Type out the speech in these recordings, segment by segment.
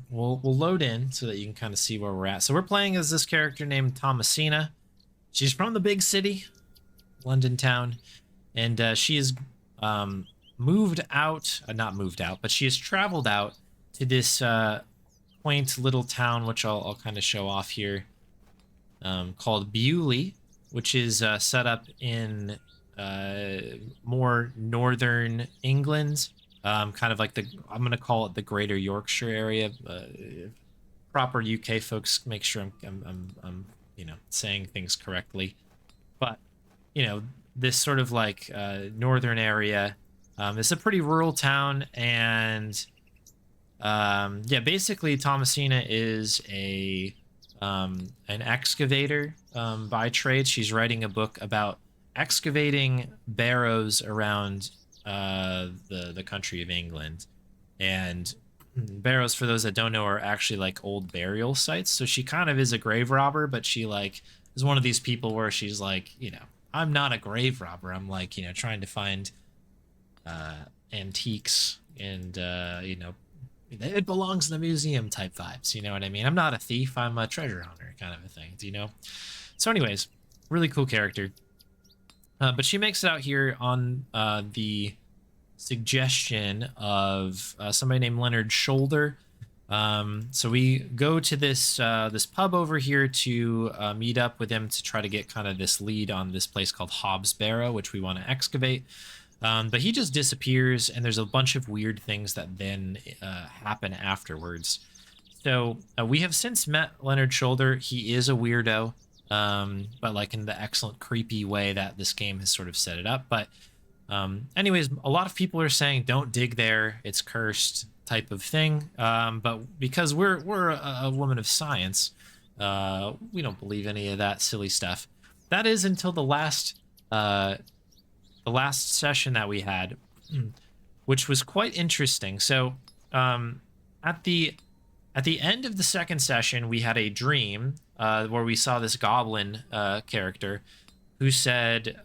we'll load in so that you can kind of see where we're at. So we're playing as this character named Thomasina. She's from the big city, London town, and she is moved out, not moved out, but she has traveled out to this quaint little town, which I'll kind of show off here, called Bewley, which is set up in more northern England, kind of like I'm going to call it the Greater Yorkshire area. Proper UK folks make sure I'm saying things correctly, but this sort of like northern area. It's a pretty rural town, and yeah, basically Thomasina is an excavator by trade. She's writing a book about excavating barrows around the country of England. And barrows, for those that don't know, are actually like old burial sites. So she kind of is a grave robber, but she like is one of these people where she's like, I'm not a grave robber. I'm like, trying to find antiques, and it belongs in a museum type vibes. You know what I mean? I'm not a thief. I'm a treasure hunter kind of a thing. So anyways, really cool character. But she makes it out here on the suggestion of somebody named Leonard Shoulder. So we go to this pub over here to meet up with him to try to get kind of this lead on this place called Hobbs Barrow, which we want to excavate. But he just disappears, and there's a bunch of weird things that then happen afterwards. So we have since met Leonard Shoulder. He is a weirdo, but like in the excellent creepy way that this game has sort of set it up. But anyways, a lot of people are saying don't dig there, it's cursed type of thing. But because we're a woman of science, we don't believe any of that silly stuff. That is until the last session that we had, which was quite interesting. So at the end of the second session, we had a dream where we saw this goblin character who said,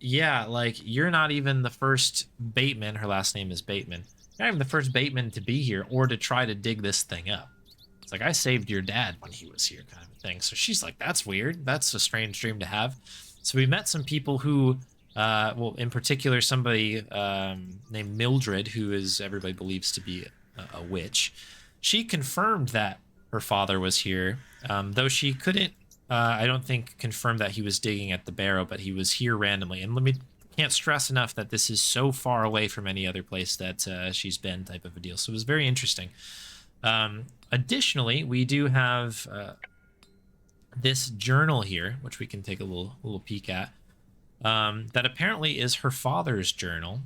yeah, like, you're not even the first Bateman, her last name is Bateman, you're not even the first Bateman to be here or to try to dig this thing up. It's like, I saved your dad when he was here kind of a thing. So she's like, that's weird. That's a strange dream to have. So we met some people who, well, in particular, somebody named Mildred, who is everybody believes to be a witch. She confirmed that her father was here, though she couldn't, I don't think, confirm that he was digging at the barrow, but he was here randomly. And can't stress enough that this is so far away from any other place that she's been, type of a deal. So it was very interesting. Additionally, we do have this journal here, which we can take a little peek at. That apparently is her father's journal.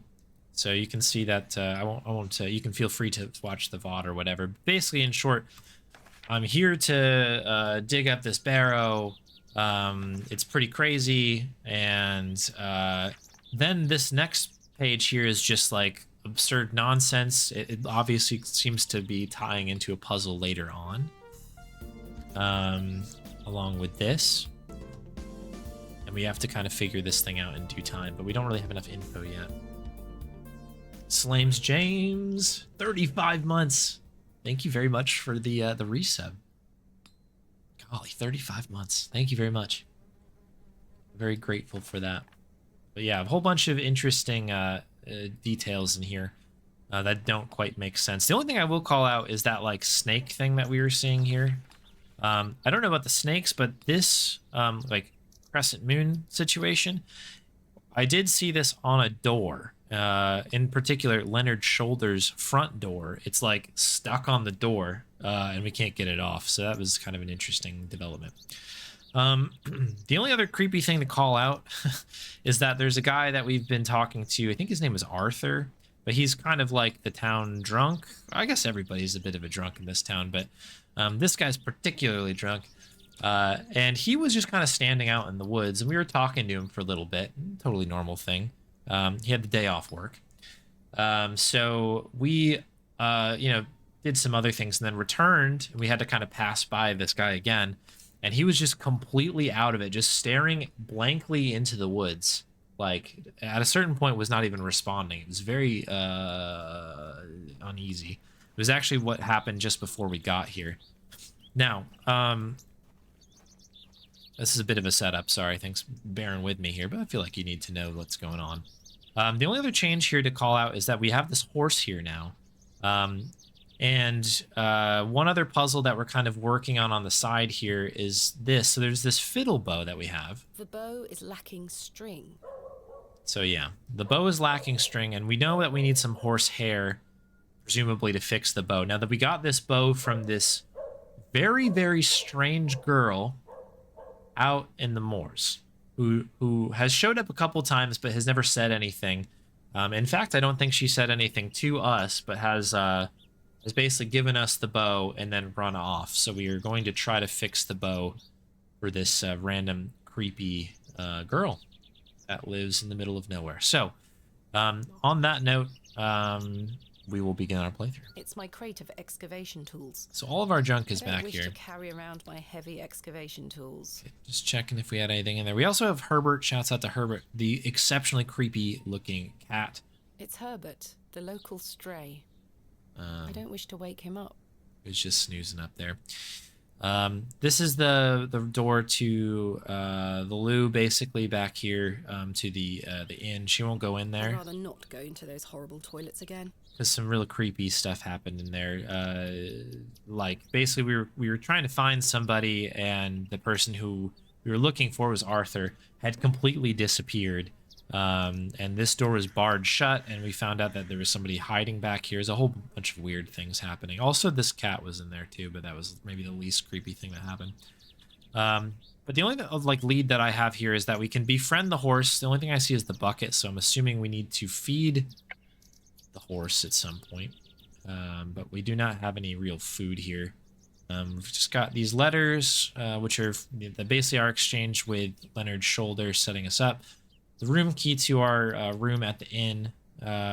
So you can see that, I won't, you can feel free to watch the VOD or whatever. Basically, in short, I'm here to dig up this barrow. It's pretty crazy. And then this next page here is just like absurd nonsense. It obviously seems to be tying into a puzzle later on. Along with this. And we have to kind of figure this thing out in due time, but we don't really have enough info yet. Slames James, 35 months. Thank you very much for the resub. Golly, 35 months. Thank you very much. Very grateful for that. But yeah, a whole bunch of interesting details in here that don't quite make sense. The only thing I will call out is that like snake thing that we were seeing here. I don't know about the snakes, but this like crescent moon situation, I did see this on a door. In particular, Leonard Shoulder's front door. It's like stuck on the door, and we can't get it off. So that was kind of an interesting development. The only other creepy thing to call out is that there's a guy that we've been talking to. I think his name is Arthur, but he's kind of like the town drunk. I guess everybody's a bit of a drunk in this town, but this guy's particularly drunk. And he was just kind of standing out in the woods, and we were talking to him for a little bit. Totally normal thing. He had the day off work. So we, did some other things and then returned. And we had to kind of pass by this guy again. And he was just completely out of it, just staring blankly into the woods. Like, at a certain point was not even responding. It was very uneasy. It was actually what happened just before we got here. Now, this is a bit of a setup. Sorry, thanks bearing with me here, but I feel like you need to know what's going on. The only other change here to call out is that we have this horse here now. And one other puzzle that we're kind of working on the side here is this. So there's this fiddle bow that we have. The bow is lacking string. So yeah, the bow is lacking string, and we know that we need some horse hair, presumably to fix the bow. Now that we got this bow from this very, very strange girl out in the moors, who has showed up a couple times but has never said anything. In fact, I don't think she said anything to us, but has basically given us the bow and then run off. So we are going to try to fix the bow for this random creepy girl that lives in the middle of nowhere. So on that note, we will begin our playthrough. It's my crate of excavation tools. So all of our junk is I don't back wish here. to carry around my heavy excavation tools. Okay, just checking if we had anything in there. We also have Herbert. Shouts out to Herbert, the exceptionally creepy looking cat. It's Herbert, the local stray. I don't wish to wake him up. He's just snoozing up there. This is the door to the loo, basically back here to the inn. She won't go in there. I'd rather not go into those horrible toilets again. Because some really creepy stuff happened in there. Like basically we were trying to find somebody, and the person who we were looking for was Arthur, had completely disappeared. And this door was barred shut, and we found out that there was somebody hiding back here. There's a whole bunch of weird things happening. Also, this cat was in there too, but that was maybe the least creepy thing that happened. But the only lead that I have here is that we can befriend the horse. The only thing I see is the bucket, so I'm assuming we need to feed the horse at some point. But we do not have any real food here. We've just got these letters, which are basically our exchange with Leonard's shoulder, setting us up. The room key to our room at the inn.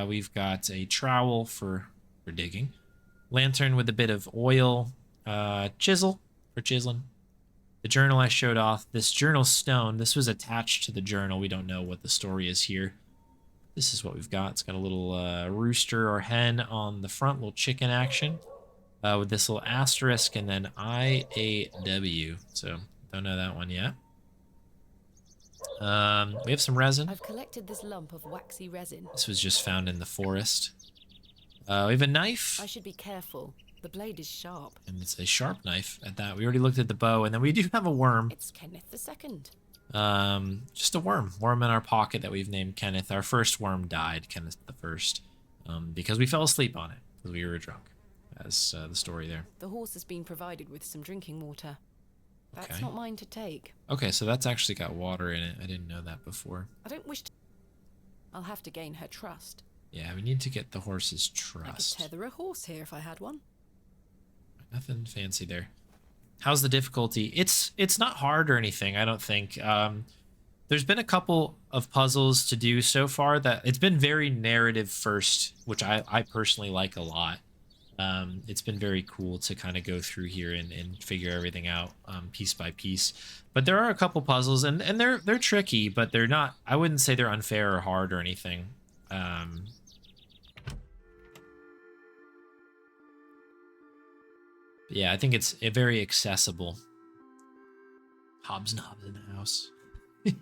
We've got a trowel for digging, lantern with a bit of oil, chisel for chiseling. The journal I showed off. This journal stone. This was attached to the journal. We don't know what the story is here. This is what we've got. It's got a little rooster or hen on the front, little chicken action, with this little asterisk and then IAW. So don't know that one yet. We have some resin. I've collected this lump of waxy resin. This was just found in the forest. We have a knife. I should be careful. The blade is sharp. And it's a sharp knife at that. We already looked at the bow, and then we do have a worm. It's Kenneth II. Just a worm in our pocket that we've named Kenneth. Our first worm died, Kenneth I, because we fell asleep on it because we were drunk. As the story there. The horse has been provided with some drinking water. That's Okay. not mine to take. Okay, so that's actually got water in it. I didn't know that before. I don't wish to... I'll have to gain her trust. Yeah, we need to get the horse's I could trust. tether a horse here if I had one. Nothing fancy there. How's the difficulty? It's not hard or anything, I don't think. There's been a couple of puzzles to do so far that it's been very narrative first, which I personally like a lot. It's been very cool to kind of go through here and figure everything out piece by piece. But there are a couple puzzles, and they're tricky, but they're not. I wouldn't say they're unfair or hard or anything. Yeah, I think it's very accessible. Hobbs Knobs in the house. Yeah.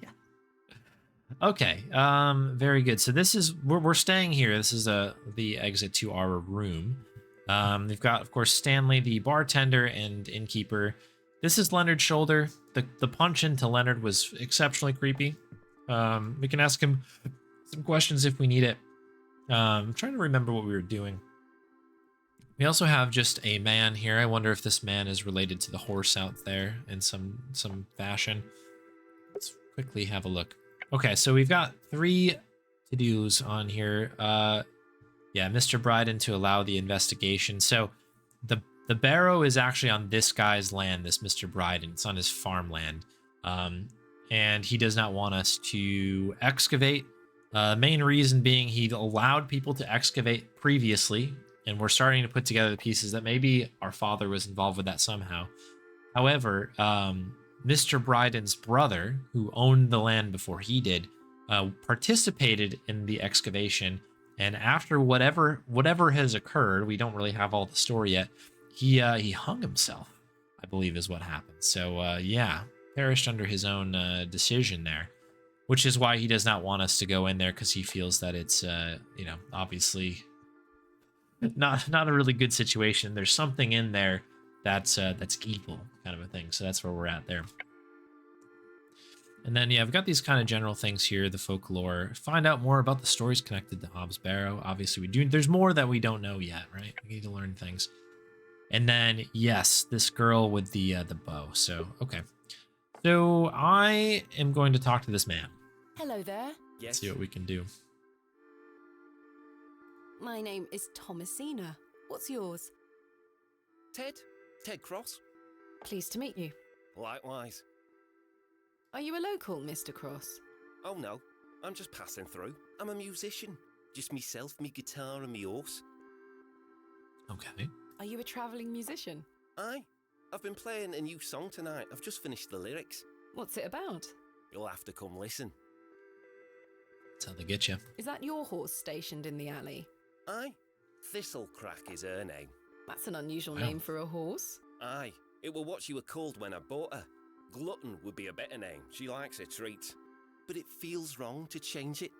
Okay, very good. So this is we're staying here. This is the exit to our room. We've got, of course, Stanley, the bartender and innkeeper. This is Leonard's shoulder. The punch into Leonard was exceptionally creepy. We can ask him some questions if we need it. I'm trying to remember what we were doing. We also have just a man here. I wonder if this man is related to the horse out there in some fashion. Let's quickly have a look. Okay, so we've got 3 to-dos on here. Yeah, Mr. Bryden to allow the investigation. So the Barrow is actually on this guy's land, this Mr. Bryden. It's on his farmland. And he does not want us to excavate. Main reason being he allowed people to excavate previously, and we're starting to put together the pieces that maybe our father was involved with that somehow. However, Mr. Bryden's brother, who owned the land before he did, participated in the excavation And after whatever has occurred, we don't really have all the story yet. He hung himself, I believe, is what happened. So yeah, perished under his own decision there, which is why he does not want us to go in there, because he feels that it's obviously not a really good situation. There's something in there that's evil, kind of a thing. So that's where we're at there. And then, yeah, I've got these kind of general things here, the folklore. Find out more about the stories connected to Hobbs Barrow. Obviously, we do. There's more that we don't know yet, right? We need to learn things. And then, yes, this girl with the bow. So, okay. So I am going to talk to this man. Hello there. Yes. See what we can do. My name is Thomasina. What's yours? Ted Cross. Pleased to meet you. Likewise. Are you a local, Mr. Cross? Oh no, I'm just passing through. I'm a musician. Just myself, me guitar and me horse. Okay. Are you a travelling musician? Aye. I've been playing a new song tonight. I've just finished the lyrics. What's it about? You'll have to come listen. That's how they get you. Is that your horse stationed in the alley? Aye. Thistlecrack is her name. That's an unusual Wow. name for a horse. Aye. It were what she were called when I bought her. Glutton would be a better name. She likes her treats. But it feels wrong to change it.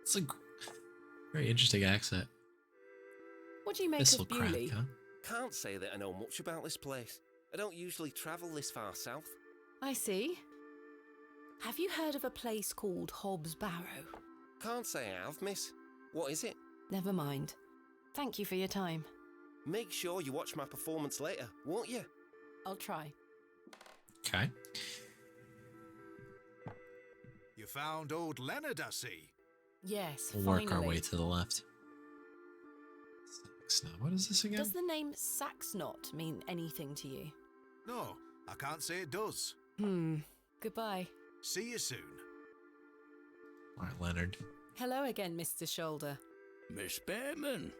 It's a very interesting accent. What do you make of Thistle crack, Bewley? huh? Can't say that I know much about this place. I don't usually travel this far south. I see. Have you heard of a place called Hobbs Barrow? Can't say I have, miss. What is it? Never mind. Thank you for your time. Make sure you watch my performance later, won't you? I'll try. Okay. You found old Leonard, I see. Yes, We'll finally. work our way to the left. Saxnot. What is this again? Does the name Saxnot mean anything to you? No, I can't say it does. Goodbye. See you soon. All right, Leonard. Hello again, Mr. Shoulder. Miss Bateman.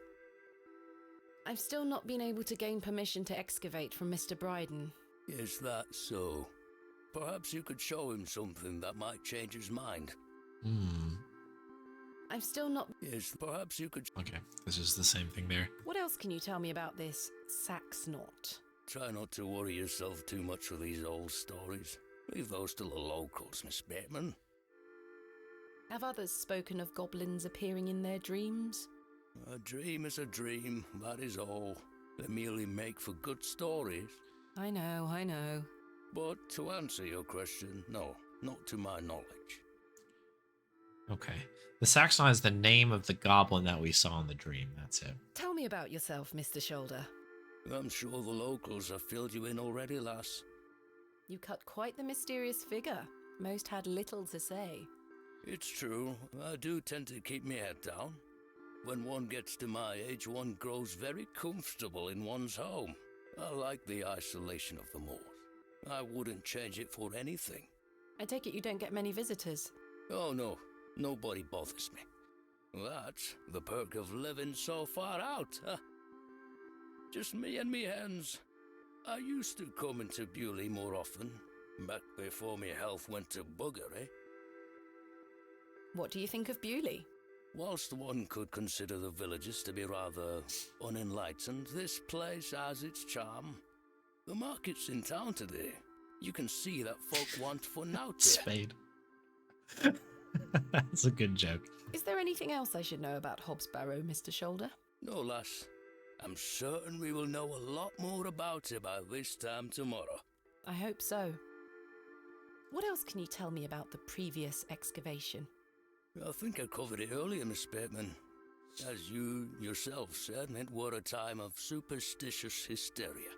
I've still not been able to gain permission to excavate from Mr. Bryden. Is that so? Perhaps you could show him something that might change his mind. I've still not... Yes, perhaps you could... Okay, this is the same thing there. What else can you tell me about this Saxnot? Try not to worry yourself too much with these old stories. Leave those to the locals, Miss Bateman. Have others spoken of goblins appearing in their dreams? A dream is a dream, that is all. They merely make for good stories. I know. But to answer your question, no, not to my knowledge. Okay. The Saxon is the name of the goblin that we saw in the dream. That's it. Tell me about yourself, Mr. Shoulder. I'm sure the locals have filled you in already, lass. You cut quite the mysterious figure. Most had little to say. It's true, I do tend to keep my head down. When one gets to my age, one grows very comfortable in one's home. I like the isolation of the moors. I wouldn't change it for anything. I take it you don't get many visitors. Oh no, nobody bothers me. That's the perk of living so far out, huh? Just me and me hens. I used to come into Bewley more often, back before my health went to bugger, eh? What do you think of Bewley? Whilst one could consider the villages to be rather unenlightened, this place has its charm. The market's in town today. You can see that folk want fun out there. Spade. That's a good joke. Is there anything else I should know about Hobbs Barrow, Mr. Shoulder? No, lass. I'm certain we will know a lot more about it by this time tomorrow. I hope so. What else can you tell me about the previous excavation? I think I covered it earlier, Miss Bateman. As you yourself said, it were a time of superstitious hysteria.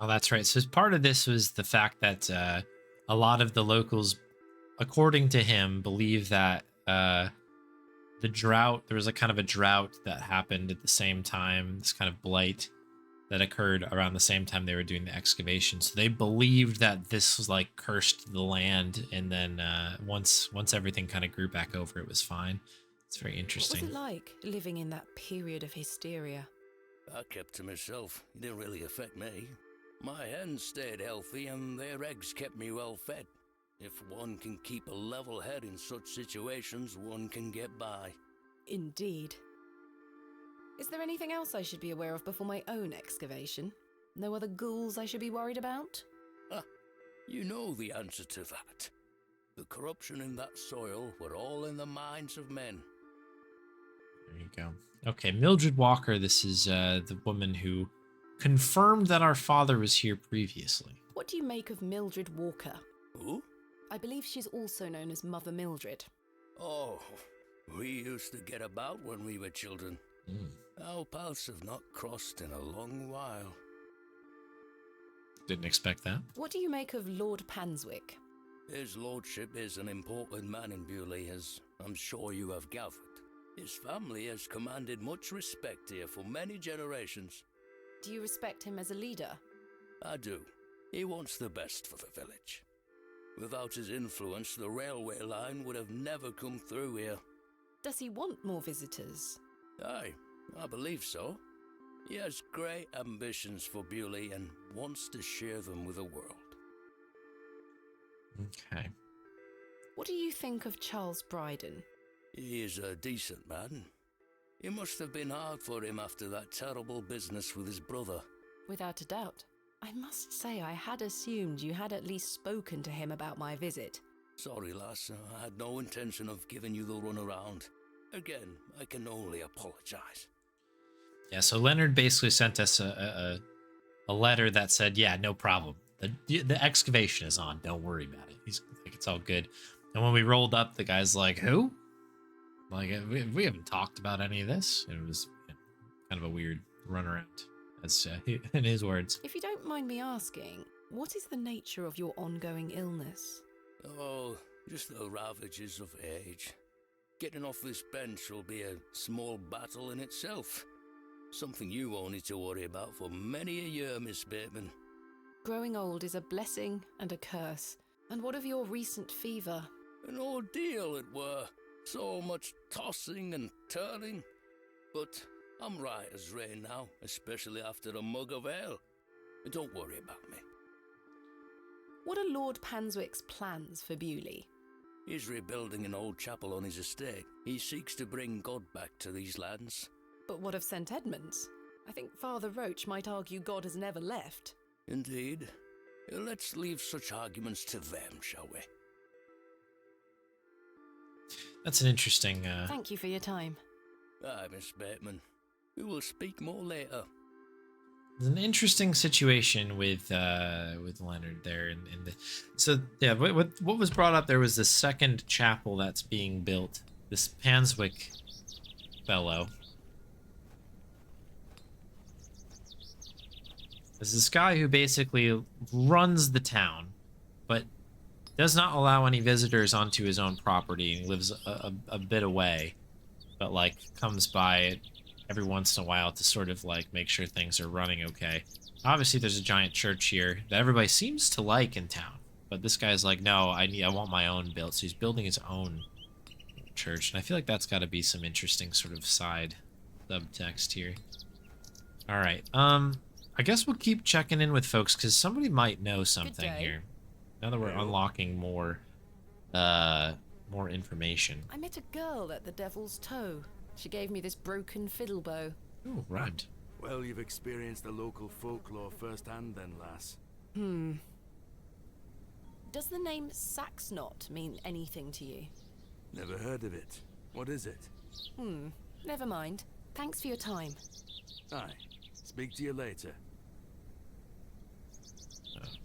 Oh, that's right. So part of this was the fact that a lot of the locals, according to him, believe that the drought, there was a kind of a drought that happened at the same time, this kind of blight that occurred around the same time they were doing the excavation. So they believed that this was like cursed the land, and then once everything kind of grew back over, it was fine. It's very interesting. What was it like living in that period of hysteria? I kept to myself. It didn't really affect me. My hens stayed healthy and their eggs kept me well fed. If one can keep a level head in such situations, one can get by. Indeed. Is there anything else I should be aware of before my own excavation? No other ghouls I should be worried about? Ah, you know the answer to that. The corruption in that soil were all in the minds of men. There you go. Okay, Mildred Walker, this is the woman who confirmed that our father was here previously. What do you make of Mildred Walker? Who? I believe she's also known as Mother Mildred. Oh, we used to get about when we were children. Our paths have not crossed in a long while. Didn't expect that. What do you make of Lord Panswick? His lordship is an important man in Bewley, as I'm sure you have gathered. His family has commanded much respect here for many generations. Do you respect him as a leader? I do. He wants the best for the village. Without his influence, the railway line would have never come through here. Does he want more visitors? Aye, I believe so. He has great ambitions for Bewley and wants to share them with the world. Okay. What do you think of Charles Bryden? He is a decent man. It must have been hard for him after that terrible business with his brother. Without a doubt. I must say I had assumed you had at least spoken to him about my visit. Sorry, lass, I had no intention of giving you the runaround. Again, I can only apologize. Yeah, so Leonard basically sent us a letter that said, yeah, no problem. The excavation is on. Don't worry about it. He's like, it's all good. And when we rolled up, the guy's like, who? Like, we haven't talked about any of this. It was kind of a weird runaround, as in his words. If you don't mind me asking, what is the nature of your ongoing illness? Oh, just the ravages of age. Getting off this bench will be a small battle in itself. Something you won't need to worry about for many a year, Miss Bateman. Growing old is a blessing and a curse. And what of your recent fever? An ordeal it were. So much tossing and turning. But I'm right as rain now, especially after a mug of ale. Don't worry about me. What are Lord Panswick's plans for Bewley? He's rebuilding an old chapel on his estate. He seeks to bring God back to these lands. But what of St. Edmunds? I think Father Roach might argue God has never left. Indeed. Let's leave such arguments to them, shall we? That's an interesting... Thank you for your time. Aye, Miss Bateman. We will speak more later. There's an interesting situation with Leonard there, so yeah. What was brought up there was the second chapel that's being built. This Panswick fellow. There's this guy who basically runs the town, but does not allow any visitors onto his own property, and lives a bit away, but like comes by every once in a while to sort of like make sure things are running okay. Obviously there's a giant church here that everybody seems to like in town, but this guy's like, no, I want my own built. So he's building his own church, and I feel like that's got to be some interesting sort of side subtext here. All right, I guess we'll keep checking in with folks because somebody might know something here. Now that we're unlocking more information. I met a girl at the Devil's Toe. She gave me this broken fiddle bow. Oh, right. Well, you've experienced the local folklore firsthand then, lass. Does the name Saxnot mean anything to you? Never heard of it. What is it? Never mind. Thanks for your time. Aye. Speak to you later.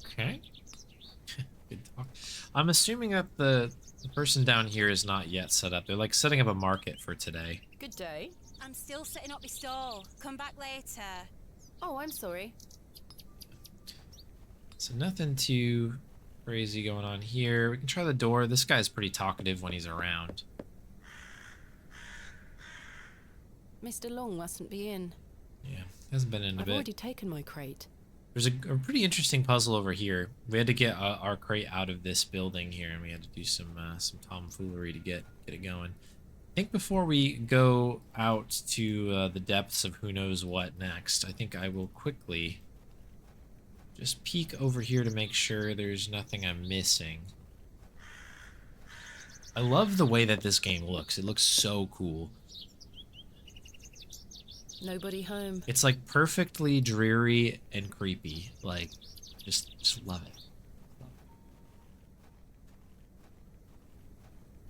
Okay. Good talk. I'm assuming that the person down here is not yet set up. They're like setting up a market for today. Good day. I'm still setting up my stall. Come back later. Oh, I'm sorry. So nothing too crazy going on here. We can try the door. This guy's pretty talkative when he's around. Mr. Long mustn't be in. Yeah, hasn't been in a I've bit. already taken my crate. There's a pretty interesting puzzle over here. We had to get our crate out of this building here, and we had to do some tomfoolery to get it going. I think before we go out to the depths of who knows what next, I think I will quickly just peek over here to make sure there's nothing I'm missing. I love the way that this game looks. It looks so cool. Nobody home. It's like perfectly dreary and creepy. Like, just love it.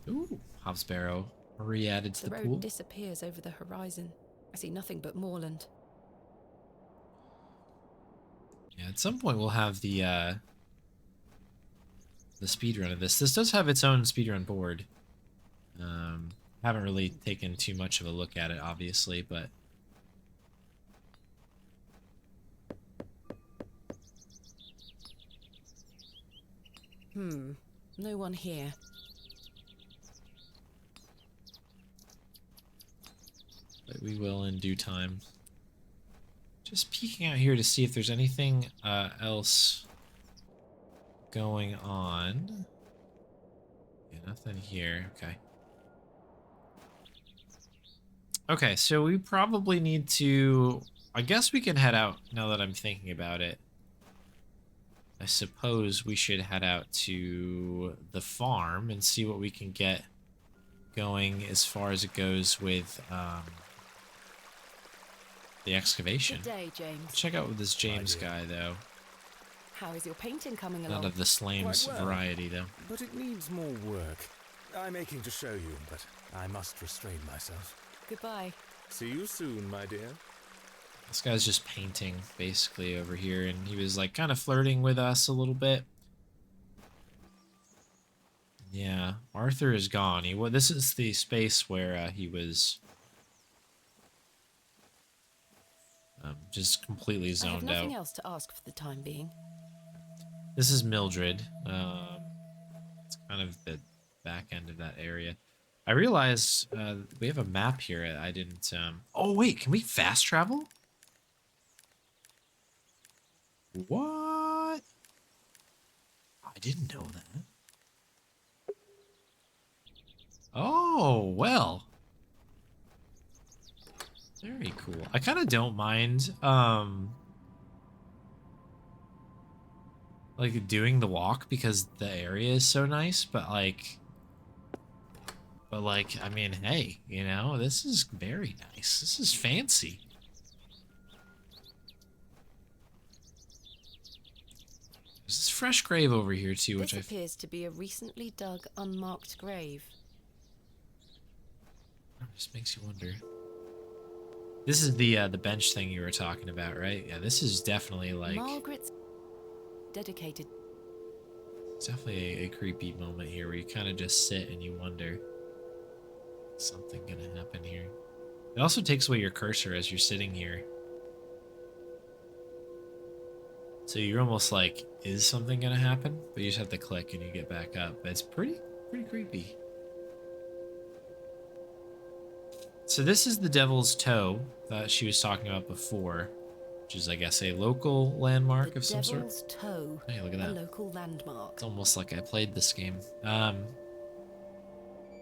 Ooh, Hobbs Barrow re-added to The the road pool. disappears over the horizon. I see nothing but moorland. Yeah, at some point we'll have the speedrun of this. This does have its own speedrun board. Haven't really taken too much of a look at it, obviously, but No one here. we will in due time. Just peeking out here to see if there's anything else going on. Yeah, nothing here. Okay. Okay, so we probably need to... I guess we can head out now that I'm thinking about it. I suppose we should head out to the farm and see what we can get going as far as it goes with the excavation. Good day, James. Check out with this James guy, though. How is your painting coming along? Not of the Slames Quite well. variety, though. But it needs more work. I'm aching to show you, but I must restrain myself. Goodbye. See you soon, my dear. This guy's just painting, basically, over here, and he was, like, kind of flirting with us a little bit. Yeah, Arthur is gone. This is the space where he was just completely I have zoned nothing out. else to ask for the time being. This is Mildred. It's kind of the back end of that area. I realized we have a map here. I didn't... Oh, wait, can we fast travel? What? I didn't know that. Oh, well. Very cool. I kind of don't mind, like, doing the walk because the area is so nice, but, like, I mean, hey, you know, this is very nice. This is fancy. There's this fresh grave over here, too, which This appears to be a recently dug, unmarked grave. just makes you wonder. This is the bench thing you were talking about, right? Yeah, this is definitely, like... Margaret's dedicated. It's definitely a creepy moment here where you kind of just sit and you wonder, is something gonna happen here? It also takes away your cursor as you're sitting here. So you're almost like, is something gonna happen? But you just have to click and you get back up. It's pretty creepy. So this is the Devil's Toe that she was talking about before, which is, I guess, a local landmark of some sort. Devil's Toe. Hey, look at A that. local landmark. It's almost like I played this game. Yeah,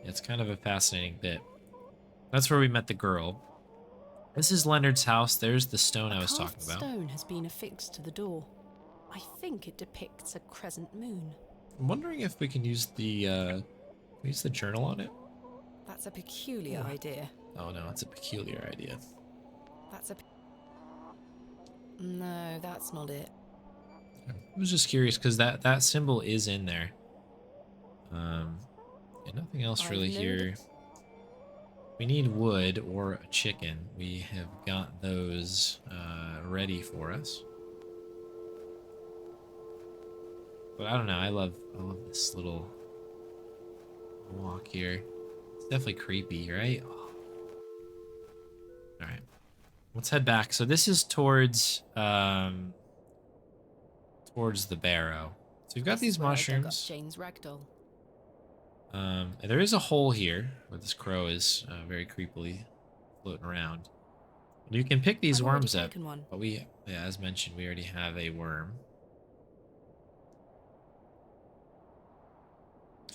it's kind of a fascinating bit. That's where we met the girl. This is Leonard's house. There's the stone I was talking carved about. stone has been affixed to the door. I think it depicts a crescent moon. I'm wondering if we can use the journal on it. That's a peculiar idea. Oh no, it's a peculiar idea. That's a... No, that's not it. I was just curious because that symbol is in there. And nothing else I've really here. noted- We need wood or a chicken. We have got those ready for us. But I don't know. I love this little walk here. It's definitely creepy, right? Oh. All right, let's head back. So this is towards the Barrow. So we've got This these is where I dug up mushrooms. Jane's ragdoll. And there is a hole here where this crow is very creepily floating around. And you can pick these I've already worms up, taken one. but yeah, as mentioned, we already have a worm.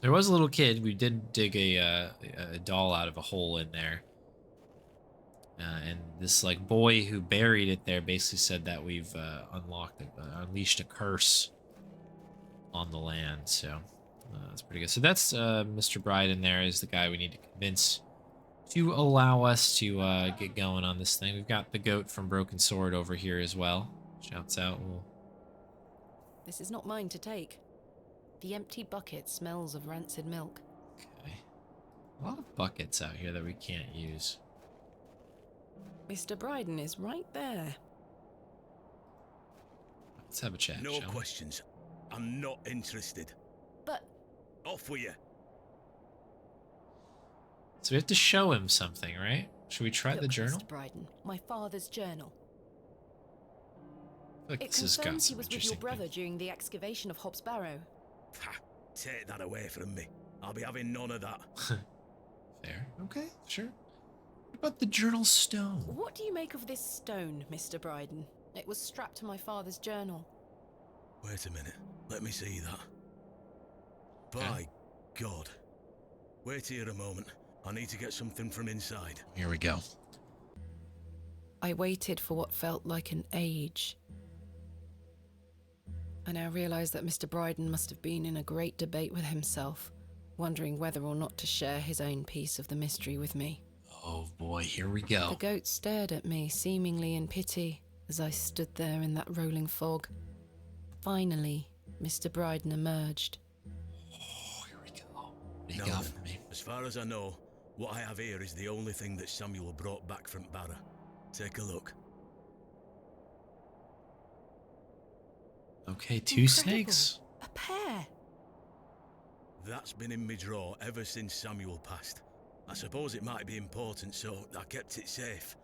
There was a little kid. We did dig a doll out of a hole in there. And this like boy who buried it there basically said that we've unleashed a curse on the land. So That's pretty good. So that's Mr. Bride in there is the guy we need to convince to allow us to get going on this thing. We've got the goat from Broken Sword over here as well. Shouts out. This is not mine to take. The empty bucket smells of rancid milk. Okay. A lot of buckets out here that we can't use. Mr. Bryden is right there. Let's have a chat. No shall we? questions. I'm not interested. But Off with you. So we have to show him something, right? Should we try the look, journal? Mr. Bryden, my father's journal. I feel like It this has got confirms he some was with your interesting brother things. during the excavation of Hobbs Barrow. Ha, take that away from me. I'll be having none of that. Fair. Okay, sure. What about the journal stone? What do you make of this stone, Mr. Bryden? It was strapped to my father's journal. Wait a minute. Let me see that. Okay. By God. Wait here a moment. I need to get something from inside. Here we go. I waited for what felt like an age. I now realize that Mr. Bryden must have been in a great debate with himself, wondering whether or not to share his own piece of the mystery with me. Oh boy, here we go. The goat stared at me, seemingly in pity, as I stood there in that rolling fog. Finally, Mr. Bryden emerged. Oh, here we go. What do you Now got then, for me? as far as I know, what I have here is the only thing that Samuel brought back from Barrow. Take a look. Okay, two Incredible. snakes. A pair! That's been in my drawer ever since Samuel passed. I suppose it might be important, so I kept it safe.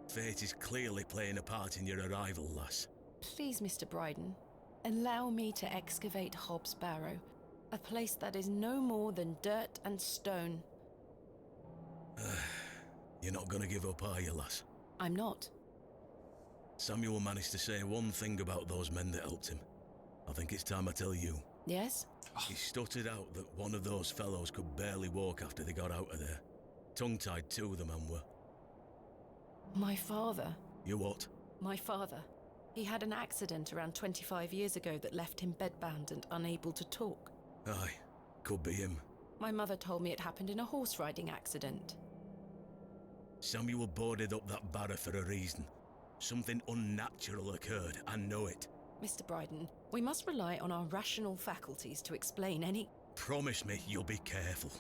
Fate is clearly playing a part in your arrival, lass. Please, Mr. Bryden, allow me to excavate Hobbs Barrow, a place that is no more than dirt and stone. You're not gonna give up, are you, lass? I'm not. Samuel managed to say one thing about those men that helped him. I think it's time I tell you. Yes? He stuttered out that one of those fellows could barely walk after they got out of there. Tongue-tied too, the man were. My father. You what? My father. He had an accident around 25 years ago that left him bedbound and unable to talk. Aye, could be him. My mother told me it happened in a horse riding accident. Samuel boarded up that barrow for a reason. Something unnatural occurred, I know it. Mr. Bryden, we must rely on our rational faculties to explain any... Promise me you'll be careful.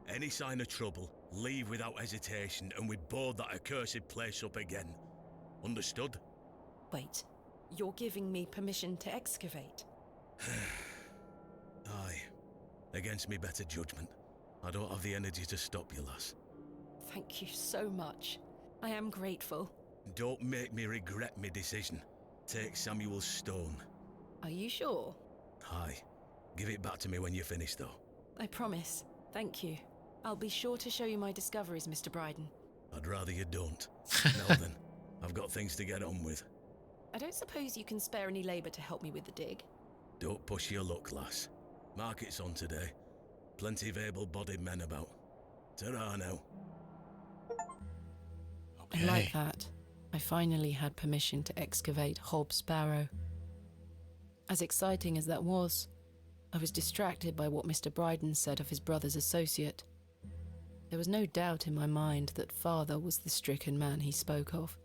Any sign of trouble, leave without hesitation and we board that accursed place up again. Understood? Wait, you're giving me permission to excavate? Aye. Against me better judgment. I don't have the energy to stop you, lass. Thank you so much. I am grateful. Don't make me regret my decision. Take Samuel's stone. Are you sure? Aye. Give it back to me when you're finished, though. I promise. Thank you. I'll be sure to show you my discoveries, Mr. Bryden. I'd rather you don't. Now then, I've got things to get on with. I don't suppose you can spare any labour to help me with the dig? Don't push your luck, lass. Market's on today. Plenty of able-bodied men about. Ta-ra now. I like that. I finally had permission to excavate Hobbs Barrow. As exciting as that was, I was distracted by what Mr. Bryden said of his brother's associate. There was no doubt in my mind that father was the stricken man he spoke of.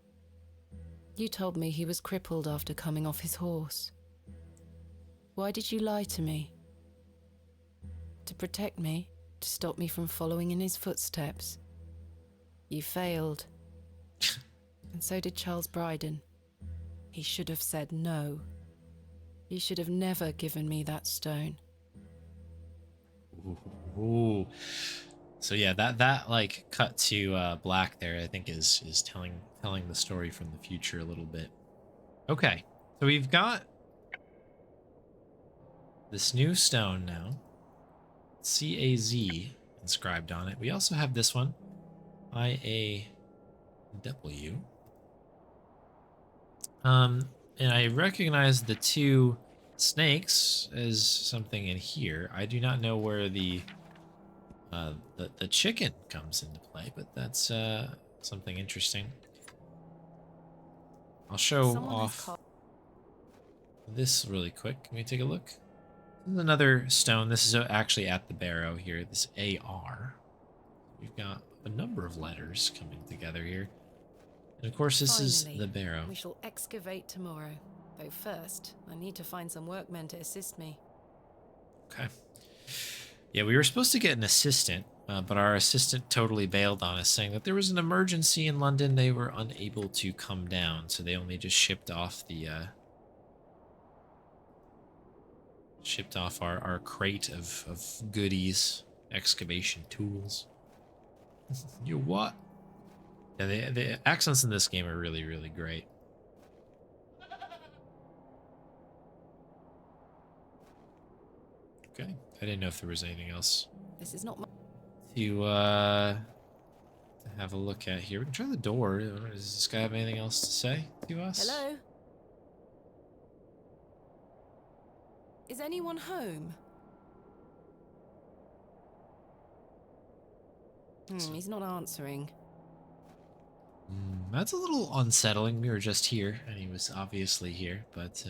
You told me he was crippled after coming off his horse. Why did you lie to me? To protect me, to stop me from following in his footsteps. You failed. And so did Charles Bryden. He should have said no. You should have never given me that stone. Ooh. So yeah, that like cut to black there, I think is telling the story from the future a little bit. Okay, so we've got this new stone now, CAZ inscribed on it. We also have this one, IAW. And I recognize the two snakes as something in here. I do not know where the chicken comes into play, but that's something interesting. I'll show Someone has off this really quick. Can we take a look? This is another stone. This is actually at the Barrow here. This AR. We've got a number of letters coming together here. And of course, this is Finally, the Barrow. we shall excavate tomorrow. Though first, I need to find some workmen to assist me. Okay. Yeah, we were supposed to get an assistant, but our assistant totally bailed on us, saying that there was an emergency in London. They were unable to come down, so they only just shipped off the our crate of goodies, excavation tools. You what? Yeah, the accents in this game are really, really great. Okay, I didn't know if there was anything else This is not my... to have a look at here. We can try the door. Does this guy have anything else to say to us? Hello? Is anyone home? He's not answering. That's a little unsettling. We were just here, and he was obviously here, but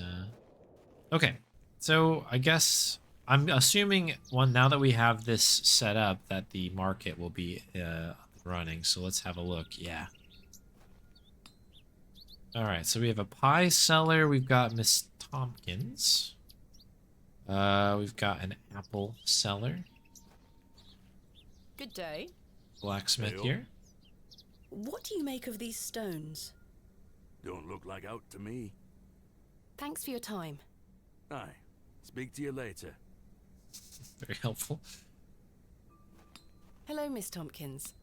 okay. So I guess I'm assuming now that we have this set up that the market will be running. So let's have a look. Yeah. All right. So we have a pie seller. We've got Miss Tompkins. We've got an apple seller. Good day. Blacksmith Heyo. here. What do you make of these stones? Don't look like out to me. Thanks for your time. Aye. Speak to you later. Very helpful. Hello, Miss Tompkins.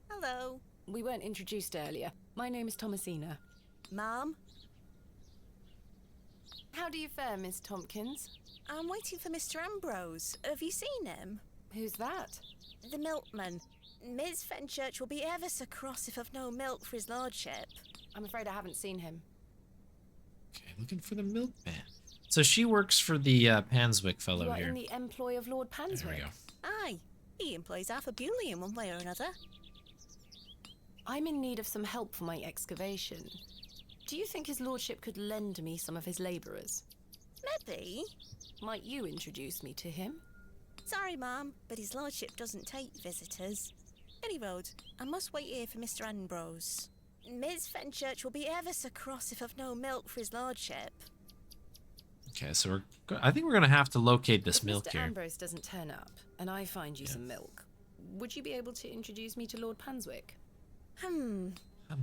Hello. We weren't introduced earlier. My name is Thomasina. Ma'am, How do you fare, Miss Tompkins? I'm waiting for Mr. Ambrose. Have you seen him? Who's that? The milkman. Ms. Fenchurch will be ever so cross if I've no milk for his lordship. I'm afraid I haven't seen him. Okay, looking for the milkman. So she works for the Panswick fellow You are here. in the employ of Lord There we Panswick. go. Aye, he employs half a Bewley in one way or another. I'm in need of some help for my excavation. Do you think his lordship could lend me some of his labourers? Maybe. Might you introduce me to him? Sorry, ma'am, but his lordship doesn't take visitors. Any road, I must wait here for Mr. Ambrose. Ms. Fenchurch will be ever so cross if I've no milk for his lordship. Okay, so I think we're gonna have to locate this If milk Mr. here. Ambrose doesn't turn up, and I find you some milk, would you be able to introduce me to Lord Panswick?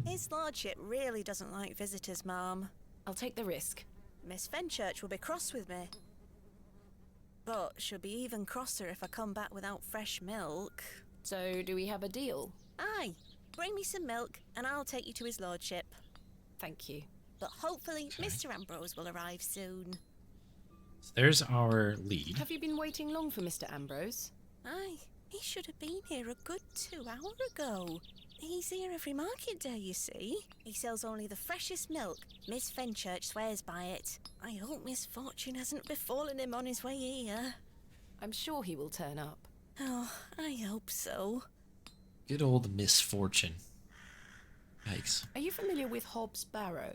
His lordship really doesn't like visitors, ma'am. I'll take the risk. Miss Fenchurch will be cross with me. But she'll be even crosser if I come back without fresh milk. So, do we have a deal? Aye, bring me some milk and I'll take you to his lordship. Thank you. But hopefully Mr. Ambrose will arrive soon. So there's our lead. Have you been waiting long for Mr. Ambrose? Aye, he should have been here a good 2 hours ago. He's here every market day, you see. He sells only the freshest milk. Miss Fenchurch swears by it. I hope misfortune hasn't befallen him on his way here. I'm sure he will turn up. Oh, I hope so. Good old misfortune. Yikes. Are you familiar with Hobbs Barrow?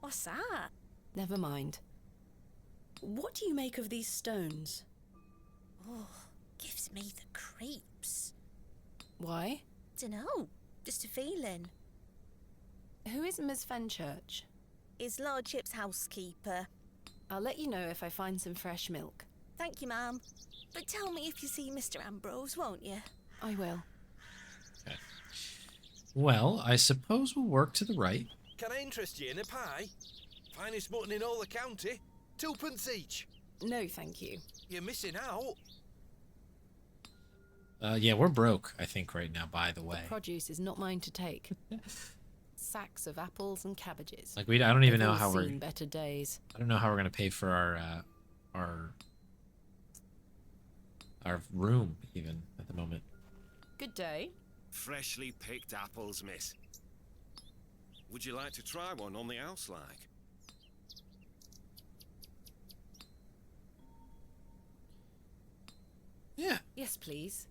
What's that? Never mind. What do you make of these stones? Oh, gives me the creeps. Why? Dunno, just a feeling. Who is Miss Fenchurch? His lordship's housekeeper. I'll let you know if I find some fresh milk. Thank you, ma'am. But tell me if you see Mr. Ambrose, won't you? I will. Okay. Well, I suppose we'll work to the right. Can I interest you in a pie? Finest mutton in all the county. 2p each. No, thank you. You're missing out. Yeah, we're broke, I think, right now, by the way. Produce is not mine to take. Sacks of apples and cabbages. Like, I don't even They've know all how we're... seen better days. I don't know how we're gonna pay for our room, even, at the moment. Good day. Freshly picked apples, miss. Would you like to try one on the house, like? Yeah, Yes, please.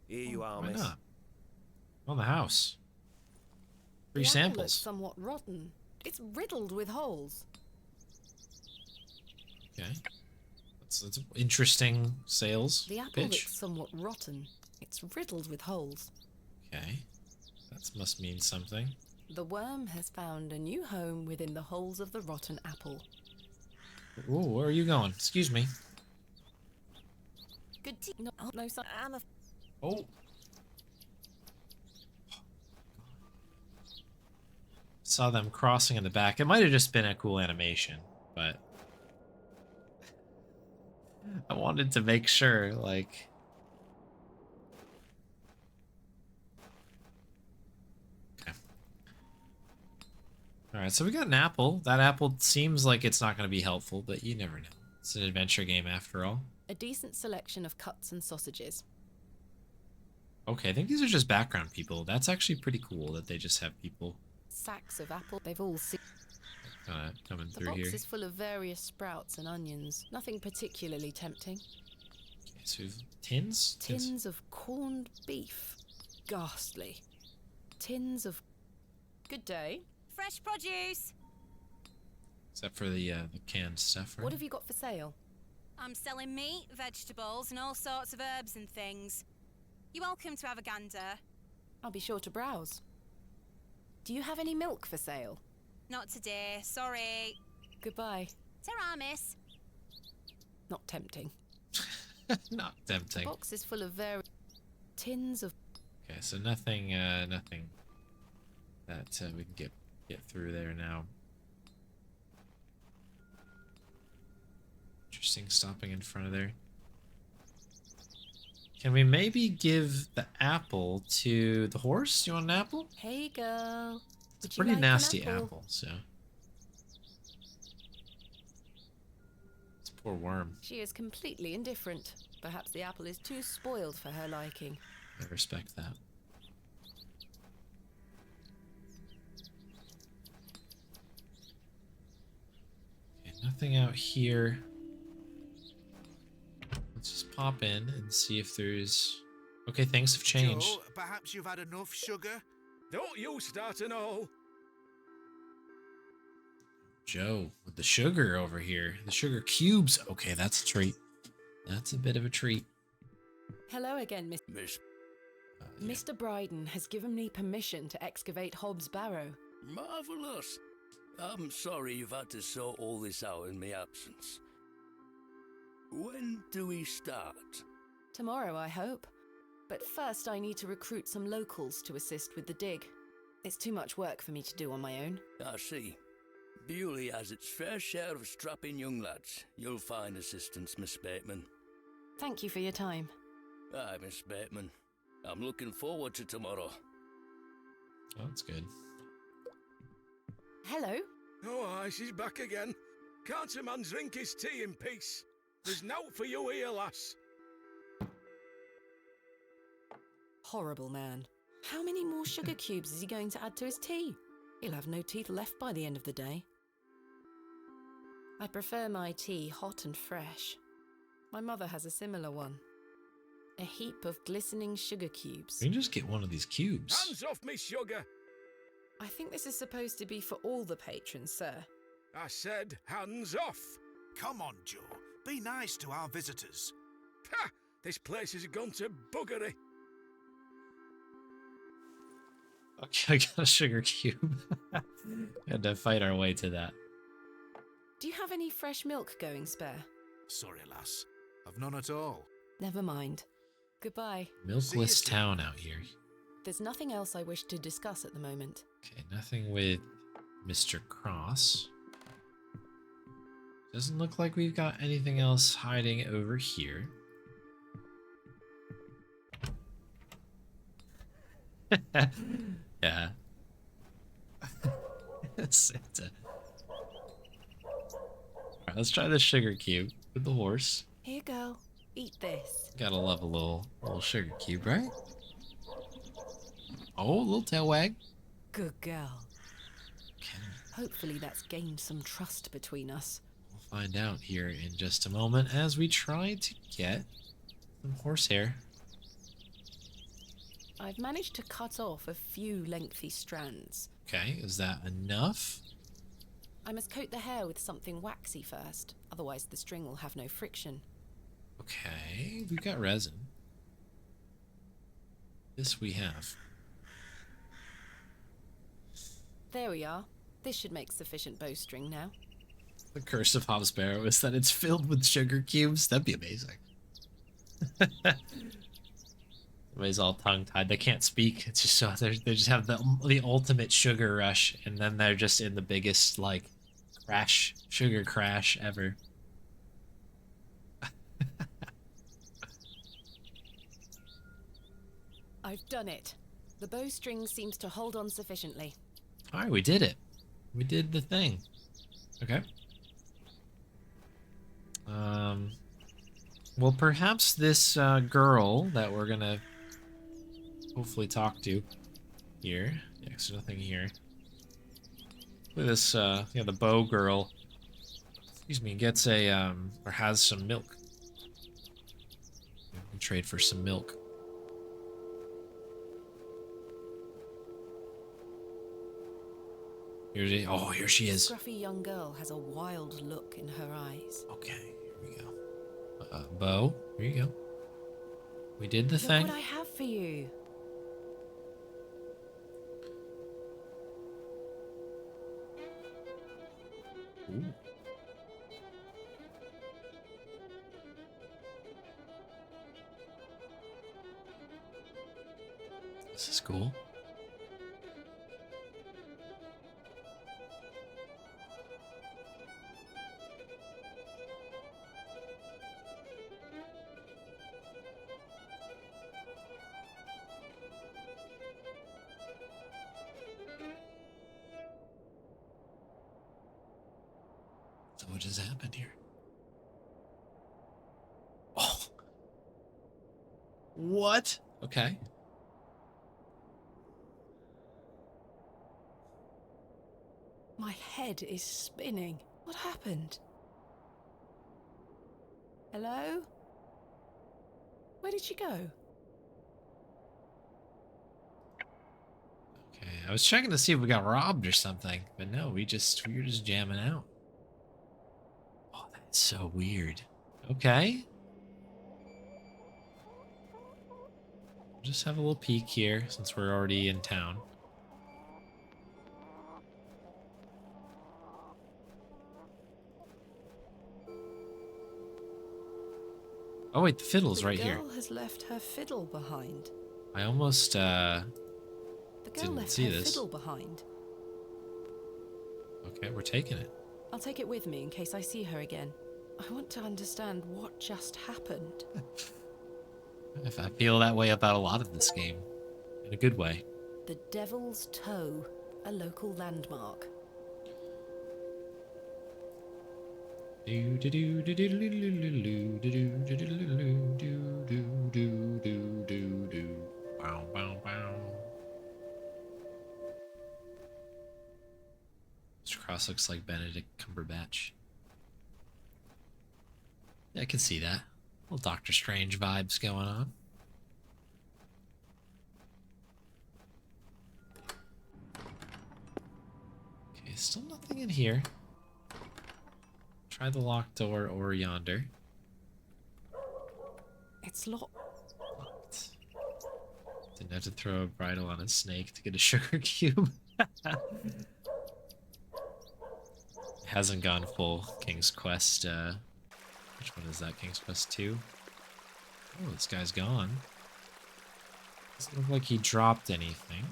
Here you are, why miss. not? On the house. Free The apple looks samples. somewhat rotten. It's riddled with holes. Okay. That's interesting sales The apple pitch. looks somewhat rotten. It's riddled with holes. Okay. That must mean something. The worm has found a new home within the holes of the rotten apple. Ooh, where are you going? Excuse me. Good tea. No, no, I'm a Oh. Saw them crossing in the back. It might have just been a cool animation, but I wanted to make sure, like... Okay. Alright, so we got an apple. That apple seems like it's not going to be helpful, but you never know. It's an adventure game after all. A decent selection of cuts and sausages. Okay, I think these are just background people. That's actually pretty cool that they just have people Sacks of apple. They've all seen. kind of coming The through box here. is full of various sprouts and onions. Nothing particularly tempting. Okay, so we've tins? Tins of corned beef. Ghastly. Tins of... Good day. Fresh produce. Except for the canned stuff, right? What have you got for sale? I'm selling meat, vegetables, and all sorts of herbs and things. You're welcome to have a gander. I'll be sure to browse. Do you have any milk for sale? Not today, sorry. Goodbye. Ta-ra, miss. Not tempting. Not The tempting. box is full of tins of... Okay, so nothing nothing that we can get through there now. Interesting, stopping in front of there. Can we maybe give the apple to the horse? You want an apple? Hey, girl. It's a Would you pretty like an nasty apple? apple, so. It's a poor worm. She is completely indifferent. Perhaps the apple is too spoiled for her liking. I respect that. Okay, nothing out here. Let's just pop in and see if there's... Okay, things have changed. Joe, perhaps you've had enough sugar? Don't you start and all. Joe, with the sugar over here. The sugar cubes. Okay, that's a treat. That's a bit of a treat. Hello again, Miss... Miss, Yeah. Mr. Bryden has given me permission to excavate Hobbs Barrow. marvellous. I'm sorry you've had to sort all this out in my absence. When do we start? Tomorrow, I hope. But first, I need to recruit some locals to assist with the dig. It's too much work for me to do on my own. I see. Bewley has its fair share of strapping young lads. You'll find assistance, Miss Bateman. Thank you for your time. Aye, Miss Bateman. I'm looking forward to tomorrow. Oh, that's good. Hello? Oh, aye, she's back again. Can't a man drink his tea in peace? There's nought for you here, lass. Horrible man. How many more sugar cubes is he going to add to his tea? He'll have no teeth left by the end of the day. I prefer my tea hot and fresh. My mother has a similar one. A heap of glistening sugar cubes. We can just get one of these cubes. Hands off me sugar. I think this is supposed to be for all the patrons, sir. I said hands off. Come on, Joe. Be nice to our visitors. Ha! This place has gone to buggery. Okay, I got a sugar cube. Had to fight our way to that. Do you have any fresh milk going spare? Sorry, lass. I've none at all. Never mind. Goodbye. Milkless soon. town out here. There's nothing else I wish to discuss at the moment. Okay, nothing with Mr. Cross. Doesn't look like we've got anything else hiding over here. Yeah. Santa. Alright, let's try this sugar cube with the horse. Here, girl. Eat this. Gotta love a little sugar cube, right? Oh, a little tail wag. Good girl. Okay, Hopefully that's gained some trust between us. we'll find out here in just a moment as we try to get some horsehair. I've managed to cut off a few lengthy strands. Okay, is that enough? I must coat the hair with something waxy first, otherwise the string will have no friction. Okay, we've got resin. This we have. There we are. This should make sufficient bowstring now. The curse of Hobbs Barrow is that it's filled with sugar cubes. That'd be amazing. Everybody's all tongue-tied. They can't speak. It's just so they just have the ultimate sugar rush, and then they're just in the biggest like sugar crash ever. I've done it. The bowstring seems to hold on sufficiently. All right, we did it. We did the thing. Okay. Well, perhaps this girl that we're gonna hopefully talk to here. Yeah, there's nothing here. Look at this, yeah, the bow girl. Excuse me, gets a, or has some milk. We can trade for some milk. Here she is. The scruffy young girl has a wild look in her eyes. Okay, here we go. Bo, here you go. We did the Look thing. what I have for you. Ooh. This is cool. So what just happened here? Oh. What? Okay. My head is spinning. What happened? Hello? Where did she go? Okay, I was checking to see if we got robbed or something, but no, we were just jamming out. Oh, that's so weird. Okay. We'll just have a little peek here since we're already in town. Oh wait, the fiddle's right here. The girl has left her fiddle behind. I almost The girl didn't left see her this. fiddle behind. Okay, we're taking it. I'll take it with me in case I see her again. I want to understand what just happened. If I feel that way about a lot of this game, in a good way. The Devil's Toe, a local landmark. Bow, bow, bow. This cross looks like Benedict Cumberbatch. Yeah, I can see that. Little Doctor Strange vibes going on. Okay, still nothing in here. Try the locked door or yonder. It's locked. Locked. Didn't have to throw a bridle on a snake to get a sugar cube. Hasn't gone full King's Quest. Which one is that? King's Quest 2? Oh, this guy's gone. Doesn't look like he dropped anything.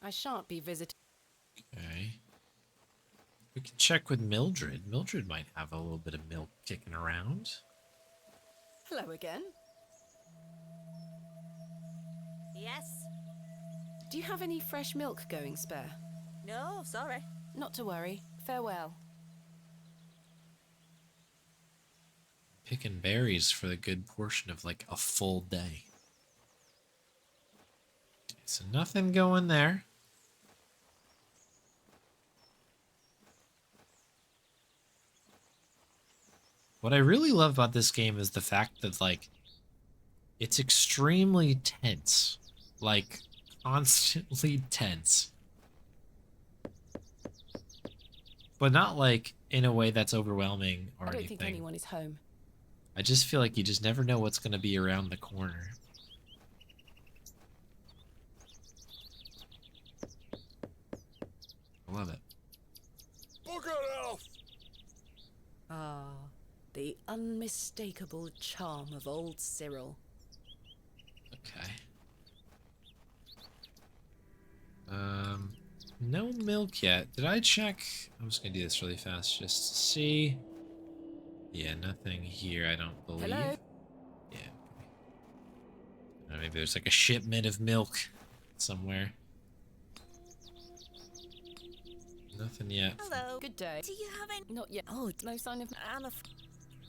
I shan't be visiting. Okay. We can check with Mildred. Mildred might have a little bit of milk kicking around. Hello again. Yes? Do you have any fresh milk going spare? No, sorry. Not to worry. Farewell. Picking berries for a good portion of like a full day. So nothing going there. What I really love about this game is the fact that, like, it's extremely tense. Like, constantly tense. But not, like, in a way that's overwhelming or I don't anything. think anyone is home. I just feel like you just never know what's going to be around the corner. I love it. Bugger off! Ah, the unmistakable charm of old Cyril. Okay. No milk yet. Did I check? I'm just gonna do this really fast just to see. Yeah, nothing here, I don't believe. Hello? Yeah. Maybe there's like a shipment of milk somewhere. Nothing yet. Hello. Good day. Do you have any? Not yet. Oh, No sign of... I'm a.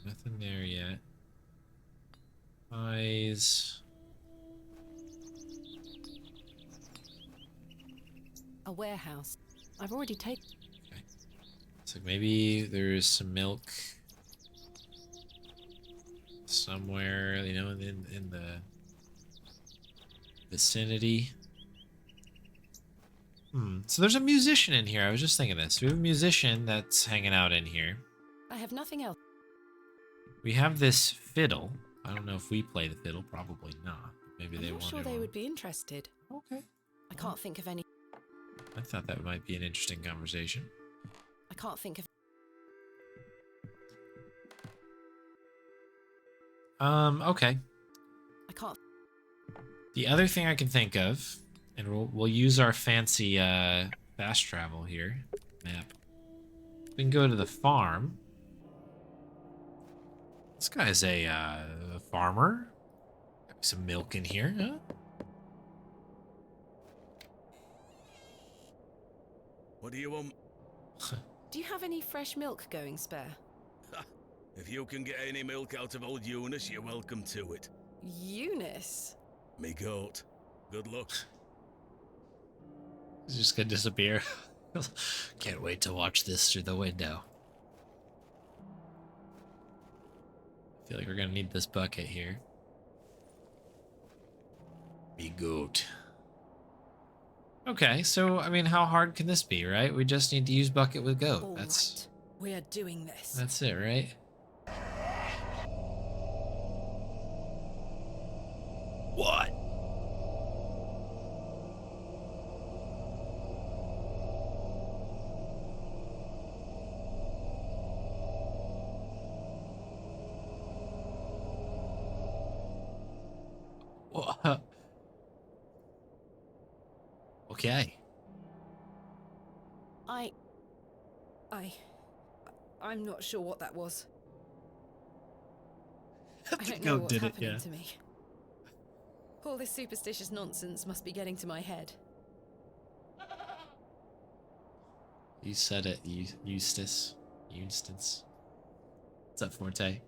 Nothing there yet. Eyes. A warehouse. I've already taken... Okay. So maybe there's some milk somewhere, you know, in the vicinity. So there's a musician in here. I was just thinking this. We have a musician that's hanging out in here. I have nothing else. We have this fiddle. I don't know if we play the fiddle. Probably not. Maybe I'm they not want sure to. they would be interested. Okay. I can't think of any... I thought that might be an interesting conversation. I can't think of... Okay. I can't... The other thing I can think of, and we'll use our fancy fast travel here map. We can go to the farm. This guy's a farmer. Got some milk in here, huh? What do you want? Do you have any fresh milk going spare? If you can get any milk out of old Eunice, you're welcome to it. Eunice? Me goat. Good luck. He's just gonna disappear. Can't wait to watch this through the window. I feel like we're gonna need this bucket here. Me goat. Okay, so I mean, how hard can this be, right? We just need to use bucket with goat. All That's right. We are doing this. that's it, right? What? What? Okay. I'm not sure what that was. The I don't know goat what's did it, happening yeah. to me. All this superstitious nonsense must be getting to my head. You said it, Eustace. Eustace. What's up, Forte?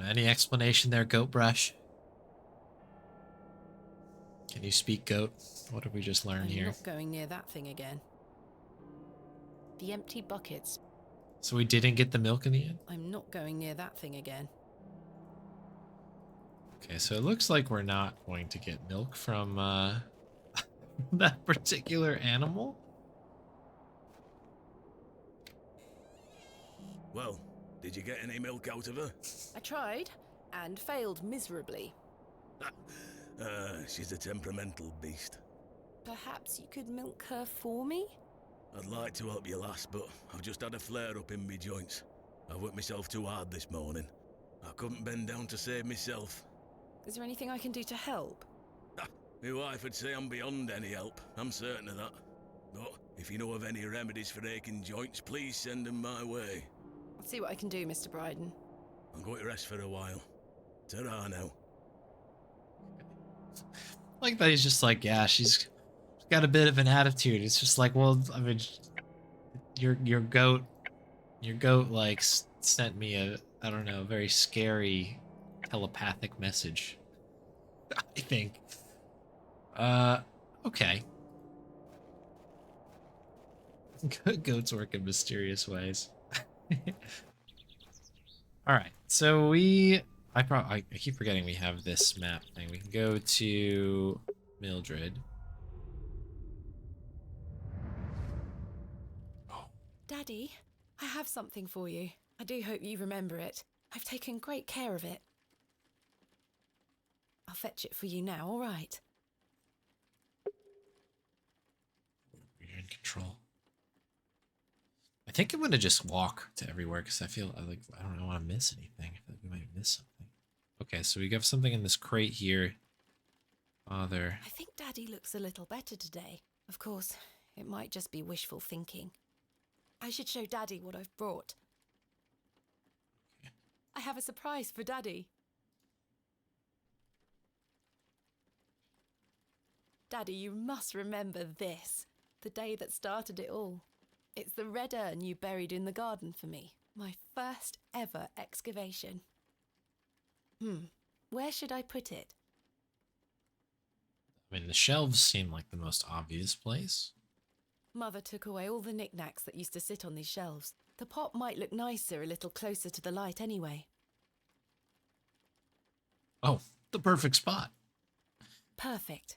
Any explanation there, Goat Brush? Can you speak goat? What did we just learn I'm here? not going near that thing again. The empty buckets. So we didn't get the milk in the end? I'm not going near that thing again. Okay, so it looks like we're not going to get milk from that particular animal. Well, did you get any milk out of her? I tried, and failed miserably. She's a temperamental beast. Perhaps you could milk her for me? I'd like to help you, lass, but I've just had a flare-up in me joints. I worked myself too hard this morning. I couldn't bend down to save myself. Is there anything I can do to help? My wife would say I'm beyond any help. I'm certain of that. But if you know of any remedies for aching joints, please send them my way. I'll see what I can do, Mr. Bryden. I'm going to rest for a while. Ta-ra now. Like that he's just like, yeah, she's got a bit of an attitude. It's just like, well, I mean, your goat like sent me a, I don't know, very scary telepathic message. I think. Okay. Goats work in mysterious ways. All right, so I keep forgetting we have this map thing. We can go to Mildred. Oh, Daddy, I have something for you. I do hope you remember it. I've taken great care of it. I'll fetch it for you now, all right? you're in control. I think I'm gonna just walk to everywhere because I feel like I don't want to miss anything. I feel like we might miss something. Okay, so we got something in this crate here. Father. I think Daddy looks a little better today. Of course, it might just be wishful thinking. I should show Daddy what I've brought. Okay. I have a surprise for Daddy. Daddy, you must remember this. The day that started it all. It's the red urn you buried in the garden for me. My first ever excavation. Where should I put it? I mean, the shelves seem like the most obvious place. Mother took away all the knickknacks that used to sit on these shelves. The pot might look nicer a little closer to the light anyway. Oh, the perfect spot. Perfect.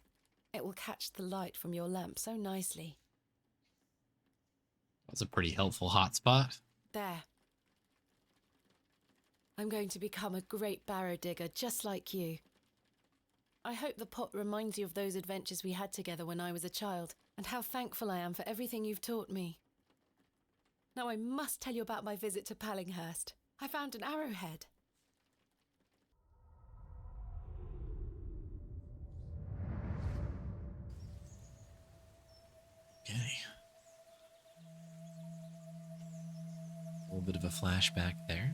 It will catch the light from your lamp so nicely. That's a pretty helpful hotspot. There. I'm going to become a great barrow digger just like you. I hope the pot reminds you of those adventures we had together when I was a child, and how thankful I am for everything you've taught me. Now I must tell you about my visit to Pallinghurst. I found an arrowhead. Okay. A little bit of a flashback there.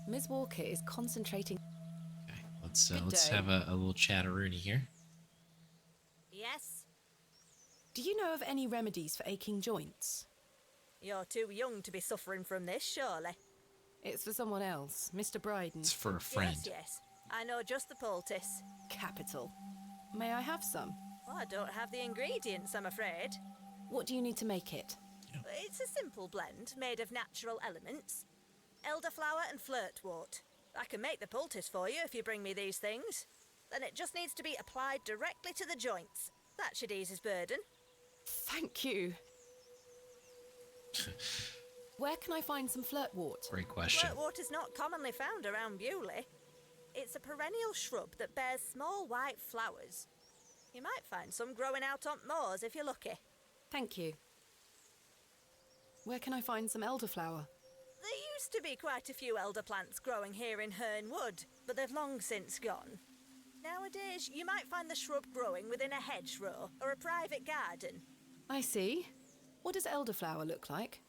Miss Walker is concentrating. Okay, let's Good day. have a little chatteroony here. Yes? Do you know of any remedies for aching joints? You're too young to be suffering from this, surely. It's for someone else, Mr. Bryden. It's for a friend. Yes, yes. I know just the poultice. Capital. May I have some? Well, I don't have the ingredients, I'm afraid. What do you need to make it? It's a simple blend made of natural elements. Elderflower and flirtwort. I can make the poultice for you if you bring me these things. Then it just needs to be applied directly to the joints. That should ease his burden. Thank you. Where can I find some flirtwort? Great question. Flirtwort is not commonly found around Bewley. It's a perennial shrub that bears small white flowers. You might find some growing out on moors if you're lucky. Thank you. Where can I find some elderflower? There used to be quite a few elder plants growing here in Herne Wood, but they've long since gone. Nowadays, you might find the shrub growing within a hedgerow or a private garden. I see. What does elderflower look like?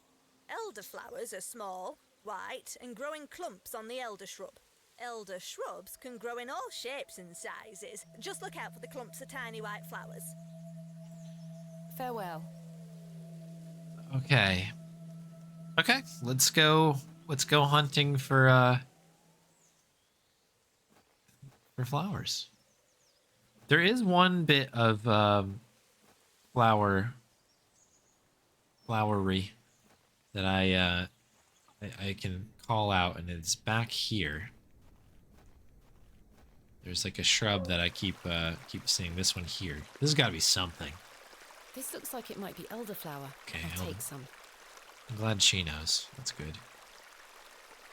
Elderflowers are small, white, and grow in clumps on the elder shrub. Elder shrubs can grow in all shapes and sizes. Just look out for the clumps of tiny white flowers. Farewell. Okay. Okay, let's go hunting for flowers. There is one bit of flowery that I can call out, and it's back here. There's like a shrub that I keep seeing. This one here. This has got to be something. This looks like it might be elderflower. Okay, I'll take some. I'm glad she knows. That's good.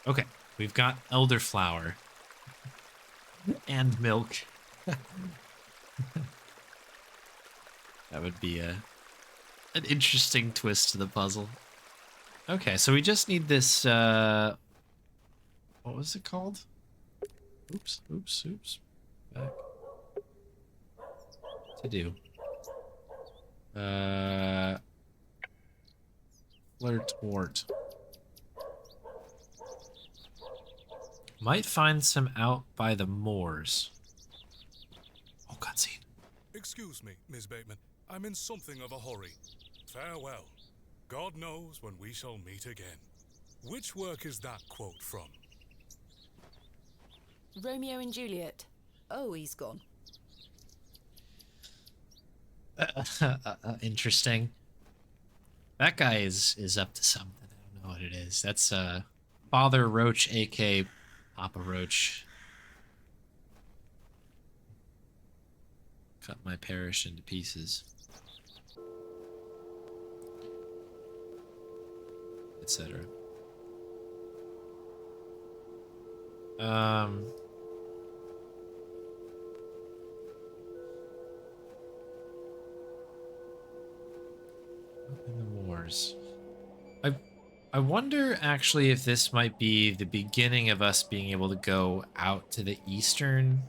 Okay, we've got elderflower and milk. That would be an interesting twist to the puzzle. Okay, so we just need this. What was it called? Oops. Back. To do. Flirtwort. Might find some out by the moors. Oh, cutscene. Excuse me, Miss Bateman. I'm in something of a hurry. Farewell. God knows when we shall meet again. Which work is that quote from? Romeo and Juliet. Oh, he's gone. Interesting. That guy is up to something. I don't know what it is. That's Father Roach, aka Papa Roach. Cut my parish into pieces, etc. In the wars. I wonder actually if this might be the beginning of us being able to go out to the eastern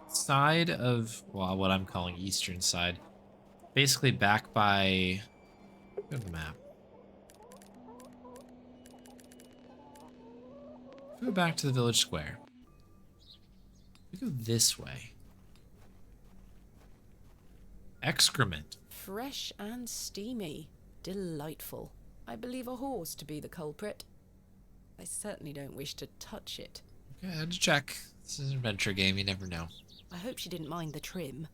side of, well, what I'm calling eastern side. Basically back by, go to the map. If we go back to the village square. We go this way. Excrement. Fresh and steamy. Delightful. I believe a horse to be the culprit. I certainly don't wish to touch it. Okay, I had to check. This is an adventure game, you never know. I hope she didn't mind the trim.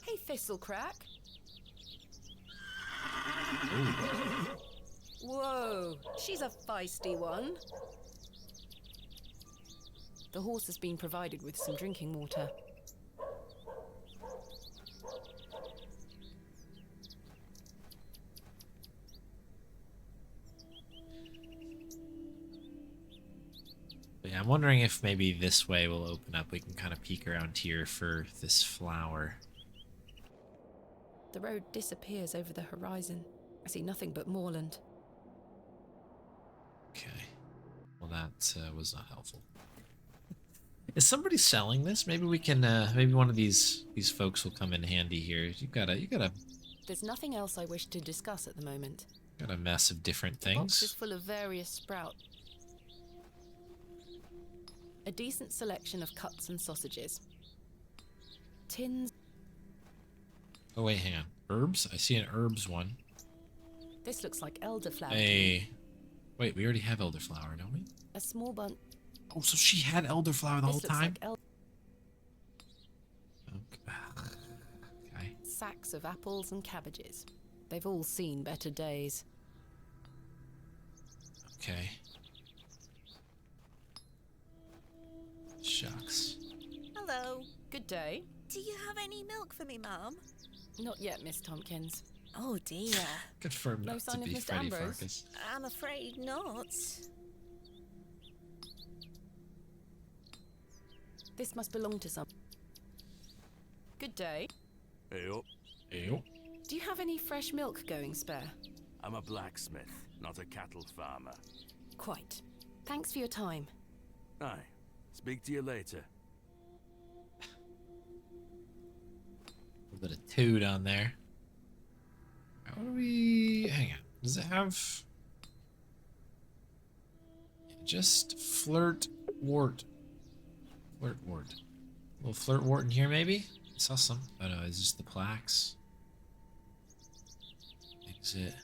Hey, Thistlecrack. Whoa, she's a feisty one. The horse has been provided with some drinking water. But yeah, I'm wondering if maybe this way will open up. We can kind of peek around here for this flower. The road disappears over the horizon. I see nothing but moorland. Okay. Well, that was not helpful. Is somebody selling this? Maybe we can. Maybe one of these folks will come in handy here. You got a. There's nothing else I wish to discuss at the moment. Got a mess of different The box is things. full of various sprouts. A decent selection of cuts and sausages. Tins. Oh wait, hang on. Herbs? I see an herbs one. This looks like elderflower. Hey. Wait, we already have elderflower, don't we? A small bunch. Oh, so she had elderflower the whole time? Like Okay. Sacks of apples and cabbages. They've all seen better days. Okay. Shucks. Hello. Good day. Do you have any milk for me, Mum? Not yet, Miss Tompkins. Oh dear. Confirmed No not sign to of be Mr. Freddy Ambrose? Farkas. I'm afraid not. This must belong to some. Good day. Hey up. Ew. Do you have any fresh milk going spare? I'm a blacksmith, not a cattle farmer. Quite. Thanks for your time. Aye. Speak to you later. A bit of toad on there. How do we... Hang on. Does it have... Just flirt wart. Flirt wart. A little flirt wart in here, maybe? I saw some. Oh no, it's just the plaques. Exit.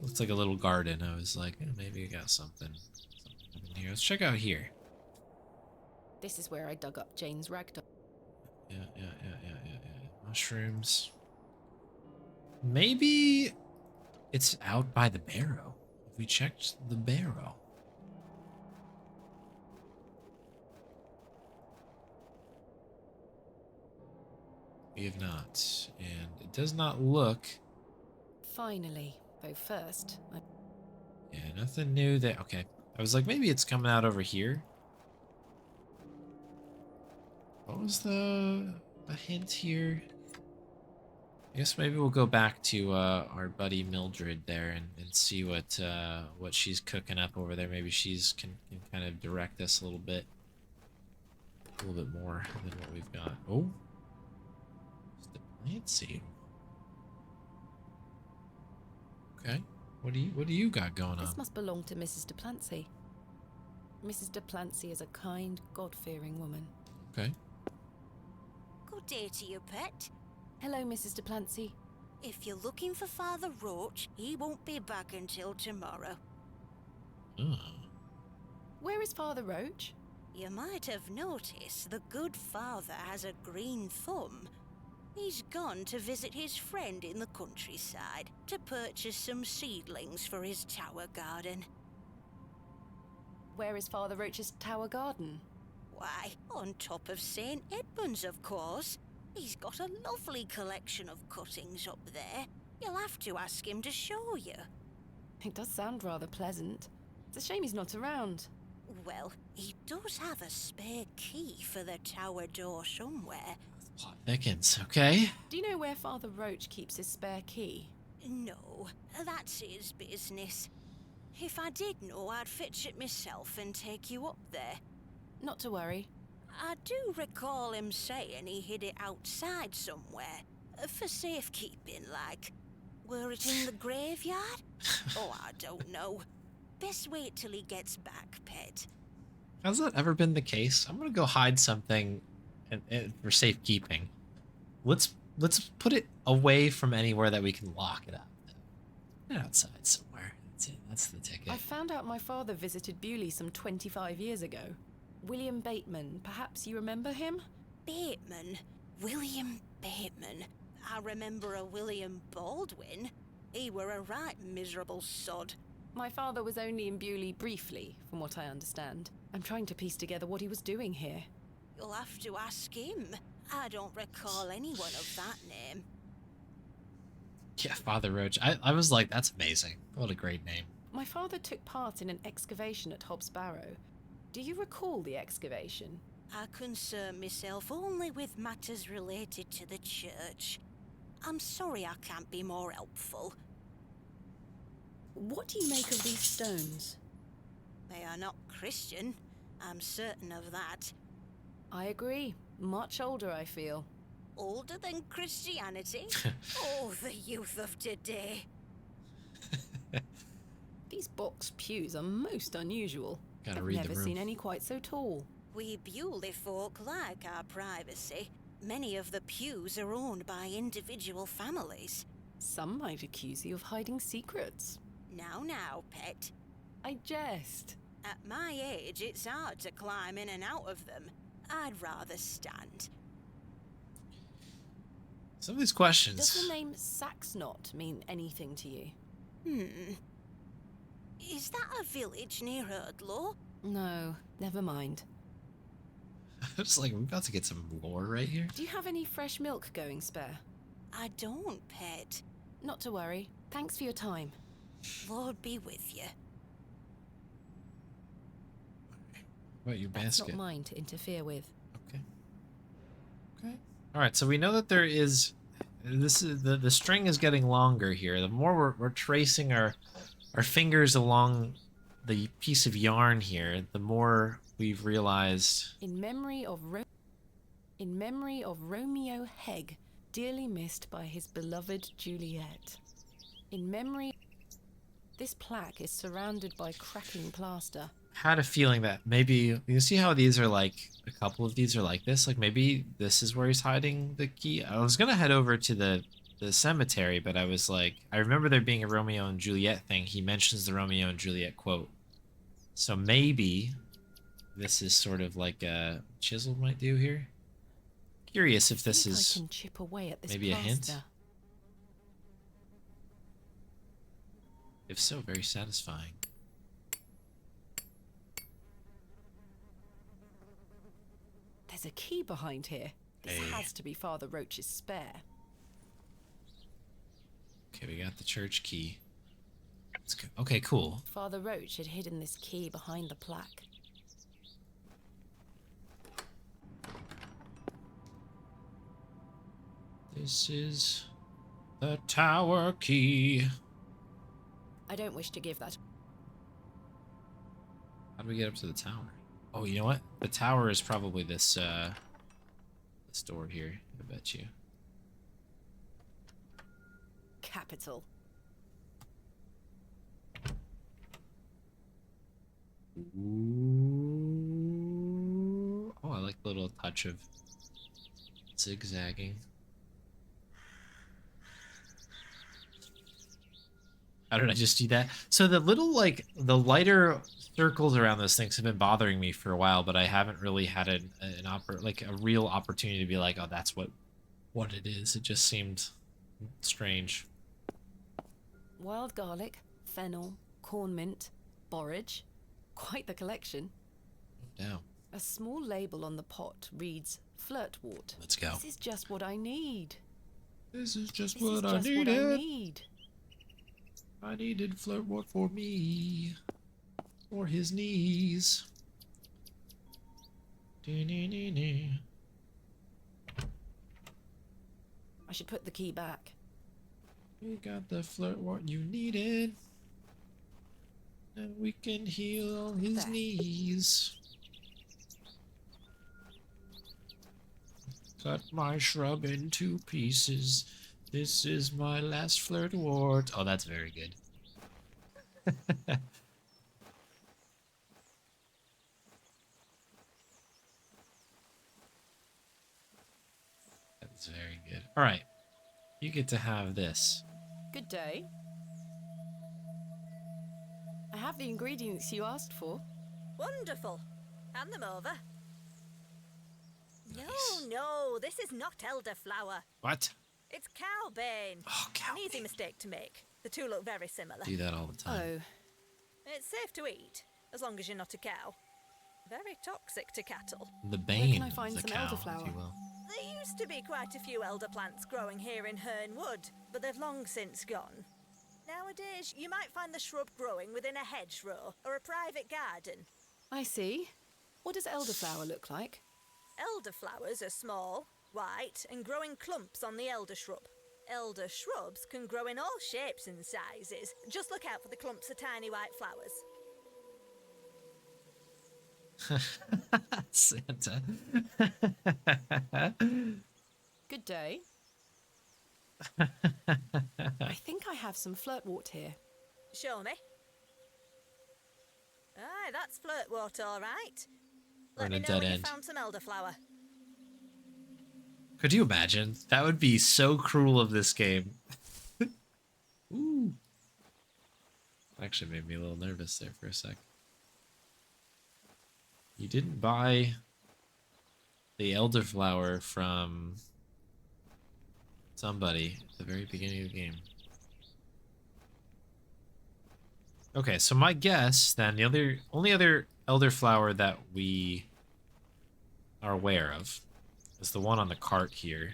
Looks like a little garden. I was like, maybe I got something in here. Let's check out here. This is where I dug up Jane's ragdoll. Yeah. Mushrooms. Maybe it's out by the Barrow. Have we checked the Barrow? We have not. And it does not look... Finally. Though first, Yeah, nothing new there. Okay. I was like, maybe it's coming out over here. What was the hint here? I guess maybe we'll go back to our buddy Mildred there and see what she's cooking up over there. Maybe she's can kind of direct us a little bit more than what we've got. Oh, let's see. Okay, what do you got going on? this must belong to Mrs. de Plancy. Mrs. de Plancy is a kind, God-fearing woman. Okay. Good day to you, pet. Hello, Mrs. de Plancy. If you're looking for Father Roach, he won't be back until tomorrow. Oh. Where is Father Roach? You might have noticed the good father has a green thumb. He's gone to visit his friend in the countryside to purchase some seedlings for his tower garden. Where is Father Roach's tower garden? Why, on top of St. Edmund's, of course. He's got a lovely collection of cuttings up there. You'll have to ask him to show you. It does sound rather pleasant. It's a shame he's not around. Well, he does have a spare key for the tower door somewhere. Plot thickens, okay. Do you know where Father Roach keeps his spare key? No, that's his business. If I did know, I'd fetch it myself and take you up there. Not to worry. I do recall him saying he hid it outside somewhere. For safekeeping, like. Were it in the graveyard? Oh, I don't know. Best wait till he gets back, pet. Has that ever been the case? I'm gonna go hide something for safekeeping. Let's put it away from anywhere that we can lock it up. Put it outside somewhere. That's it. That's the ticket. I found out my father visited Bewley some 25 years ago. William Bateman, perhaps you remember him? Bateman? William Bateman? I remember a William Baldwin. He were a right miserable sod. My father was only in Bewley briefly, from what I understand. I'm trying to piece together what he was doing here. You'll have to ask him. I don't recall anyone of that name. Yeah, Father Roach. I was like, that's amazing. What a great name. My father took part in an excavation at Hobbs Barrow. Do you recall the excavation? I concern myself only with matters related to the church. I'm sorry I can't be more helpful. What do you make of these stones? They are not Christian. I'm certain of that. I agree. Much older, I feel. Older than Christianity? Oh, the youth of today. These box pews are most unusual. Gotta I've read the never room. seen any quite so tall. We Bewley folk like our privacy. Many of the pews are owned by individual families. Some might accuse you of hiding secrets. Now, pet. I jest. At my age, it's hard to climb in and out of them. I'd rather stand. Some of these questions. Does the name Saxnot mean anything to you? Is that a village near Erdlaw? No, never mind. It's like, we're about to get some lore right here. Do you have any fresh milk going spare? I don't, pet. Not to worry. Thanks for your time. Lord be with you. What about your That's basket? not mine to interfere with. Okay. Okay. All right. So we know that there is. This is the string is getting longer here. The more we're tracing our fingers along the piece of yarn here, the more we've realized. In memory of Romeo Hegg, dearly missed by his beloved Juliet. In memory. This plaque is surrounded by cracking plaster. Had a feeling that maybe you see how these are like a couple of these are like this. Like maybe this is where he's hiding the key. I was gonna head over to the cemetery, but I was like, I remember there being a Romeo and Juliet thing. He mentions the Romeo and Juliet quote, so maybe this is sort of like a chisel might do here. Curious if this is I can chip away at this maybe plaster. a hint. If so, very satisfying. There's a key behind here. This Hey. has to be Father Roach's spare. Okay, we got the church key. Let's go. Okay, cool. Father Roach had hidden this key behind the plaque. This is the tower key. I don't wish to give that. How do we get up to the tower? Oh, you know what? The tower is probably this door here, I bet you. Capital. Ooh. Oh, I like the little touch of zigzagging. How did I just do that? So the little, like, the lighter circles around those things have been bothering me for a while, but I haven't really had a real opportunity to be like, oh, that's what it is. It just seemed strange. Wild garlic, fennel, corn mint, borage. Quite the collection. No. A small label on the pot reads flirtwort. Let's go. This is just what I need. This is just This what is I just needed. what I need. I needed flirtwort for me. For his knees. I should put the key back. We got the flirtwort you needed. And we can heal his There. knees. Cut my shrub into pieces. This is my last flirtwort. Oh, that's very good. That's very good. All right. You get to have this. Good day. I have the ingredients you asked for. Wonderful. Hand them over. Nice. No, this is not elderflower. What? It's cowbane. Oh, An easy mistake to make. The two look very similar. Do that all the time. Oh, It's safe to eat, as long as you're not a cow. Very toxic to cattle. The bane I find of the some cow, elderflower? if you will. There used to be quite a few elder plants growing here in Herne Wood, but they've long since gone. Nowadays, you might find the shrub growing within a hedgerow or a private garden. I see. What does elderflower look like? Elderflowers are small, white, and grow in clumps on the elder shrub. Elder shrubs can grow in all shapes and sizes. Just look out for the clumps of tiny white flowers. Santa. Good day. I think I have some flirtwort here. Show me. Aye, that's flirtwort, all right. We're Let in me a know dead when you end. found some elderflower. Could you imagine? That would be so cruel of this game. Ooh. Actually made me a little nervous there for a sec. You didn't buy the elderflower from somebody at the very beginning of the game. Okay, so my guess then, the only other elderflower that we are aware of is the one on the cart here.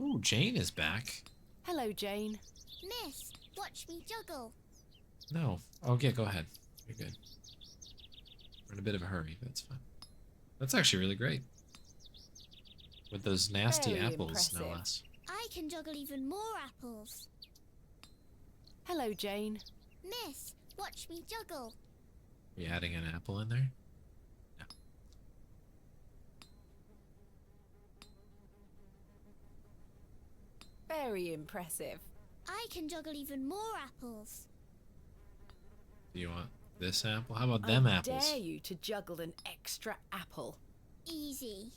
Ooh, Jane is back. Hello, Jane. Miss, watch me juggle. No. Oh, yeah, go ahead. You're good. We're in a bit of a hurry, but it's fine. That's actually really great. With those nasty Very apples, no impressive. less. I can juggle even more apples. Hello, Jane. Miss, watch me juggle. Are you adding an apple in there? No. Very impressive. I can juggle even more apples. Do you want this apple? How about them I apples? dare you to juggle an extra apple. Easy.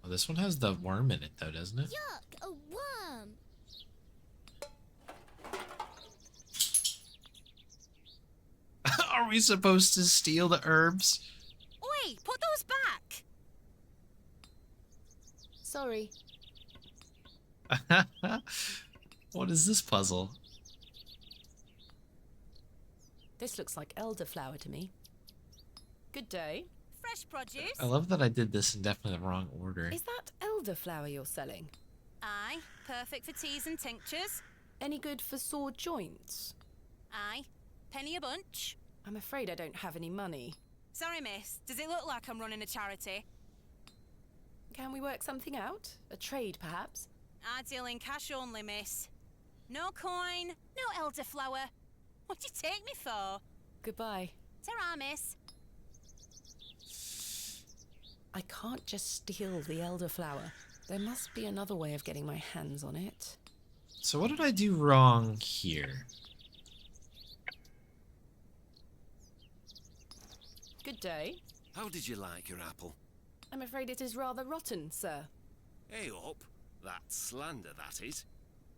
Oh, this one has the worm in it, though, doesn't it? Yuck, a worm. Are we supposed to steal the herbs? Oi, put those back! Sorry. What is this puzzle? This looks like elderflower to me. Good day. Fresh produce? I love that I did this in definitely the wrong order. Is that elderflower you're selling? Aye, perfect for teas and tinctures. Any good for sore joints? Aye, penny a bunch. I'm afraid I don't have any money. Sorry, miss, does it look like I'm running a charity? Can we work something out? A trade, perhaps? I deal in cash only, miss. No coin, no elderflower. What do you take me for? Goodbye. Ta-ra, miss. I can't just steal the elderflower. There must be another way of getting my hands on it. So what did I do wrong here? Good day. How did you like your apple? I'm afraid it is rather rotten, sir. Hey up. That's slander, that is.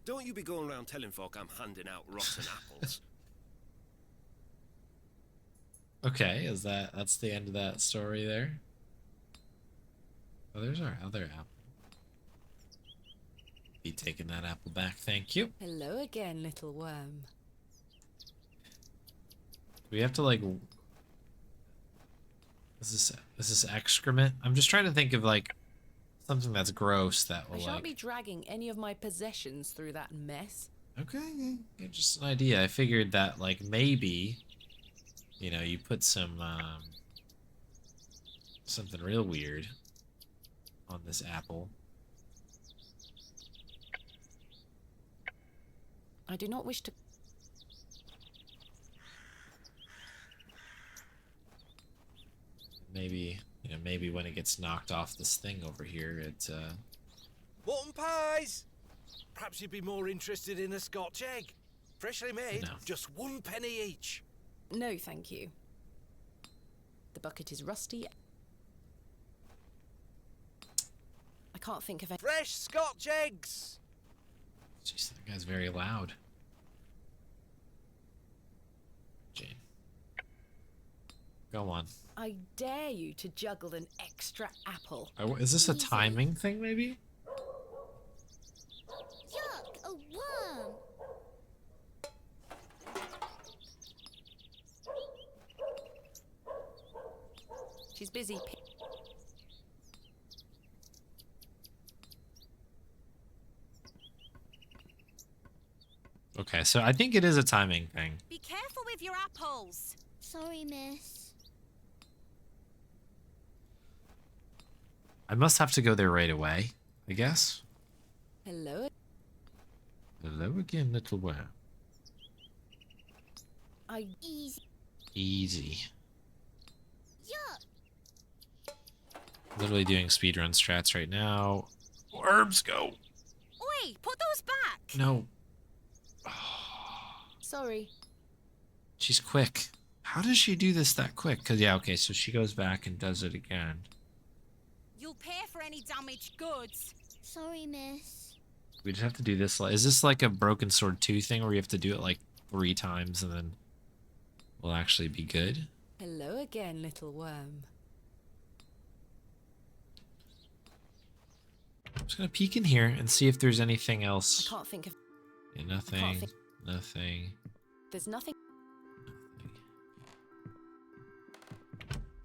Don't you be going around telling folk I'm handing out rotten apples. Okay, that's the end of that story there? Oh, there's our other apple. Be taking that apple back, thank you. Hello again, little worm. We have to like... Is this excrement? I'm just trying to think of like something that's gross that will I shan't like... be dragging any of my possessions through that mess. Okay, yeah, just an idea. I figured that like maybe, you know, you put some something real weird on this apple. I do not wish to... Maybe, you know, maybe when it gets knocked off this thing over here, it Mutton pies! Perhaps you'd be more interested in a Scotch egg. Freshly made, No. just 1 penny each. No, thank you. The bucket is rusty. I can't think of any... Fresh Scotch eggs! Jeez, that guy's very loud. Jane. Go on. I dare you to juggle an extra apple. Is this a timing thing, maybe? Yuck, a worm! She's busy. Okay, so I think it is a timing thing. Be careful with your apples. Sorry, miss. I must have to go there right away, I guess. Hello. Hello again, little worm. Easy. Easy. Yuck! Literally doing speedrun strats right now. Worms, go! Oi, put those back. No. Sorry. She's quick. How does she do this that quick? Because, yeah, okay, so she goes back and does it again. You'll pay for any damaged goods. Sorry, miss. We just have to do this. Is this like a Broken Sword 2 thing where you have to do it like 3 times and then we'll actually be good? Hello again, little worm. I'm just gonna peek in here and see if there's anything I else. can't think of... Yeah, nothing. Nothing. There's nothing...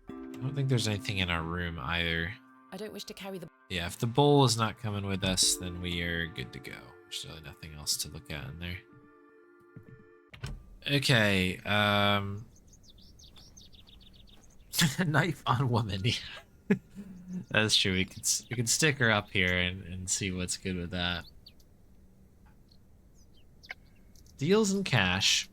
I don't think there's anything in our room either. I don't wish to carry the... Yeah, if the bowl is not coming with us, then we are good to go. There's really nothing else to look at in there. Okay, knife on woman. That's true. We could stick her up here and see what's good with that. Deals in cash.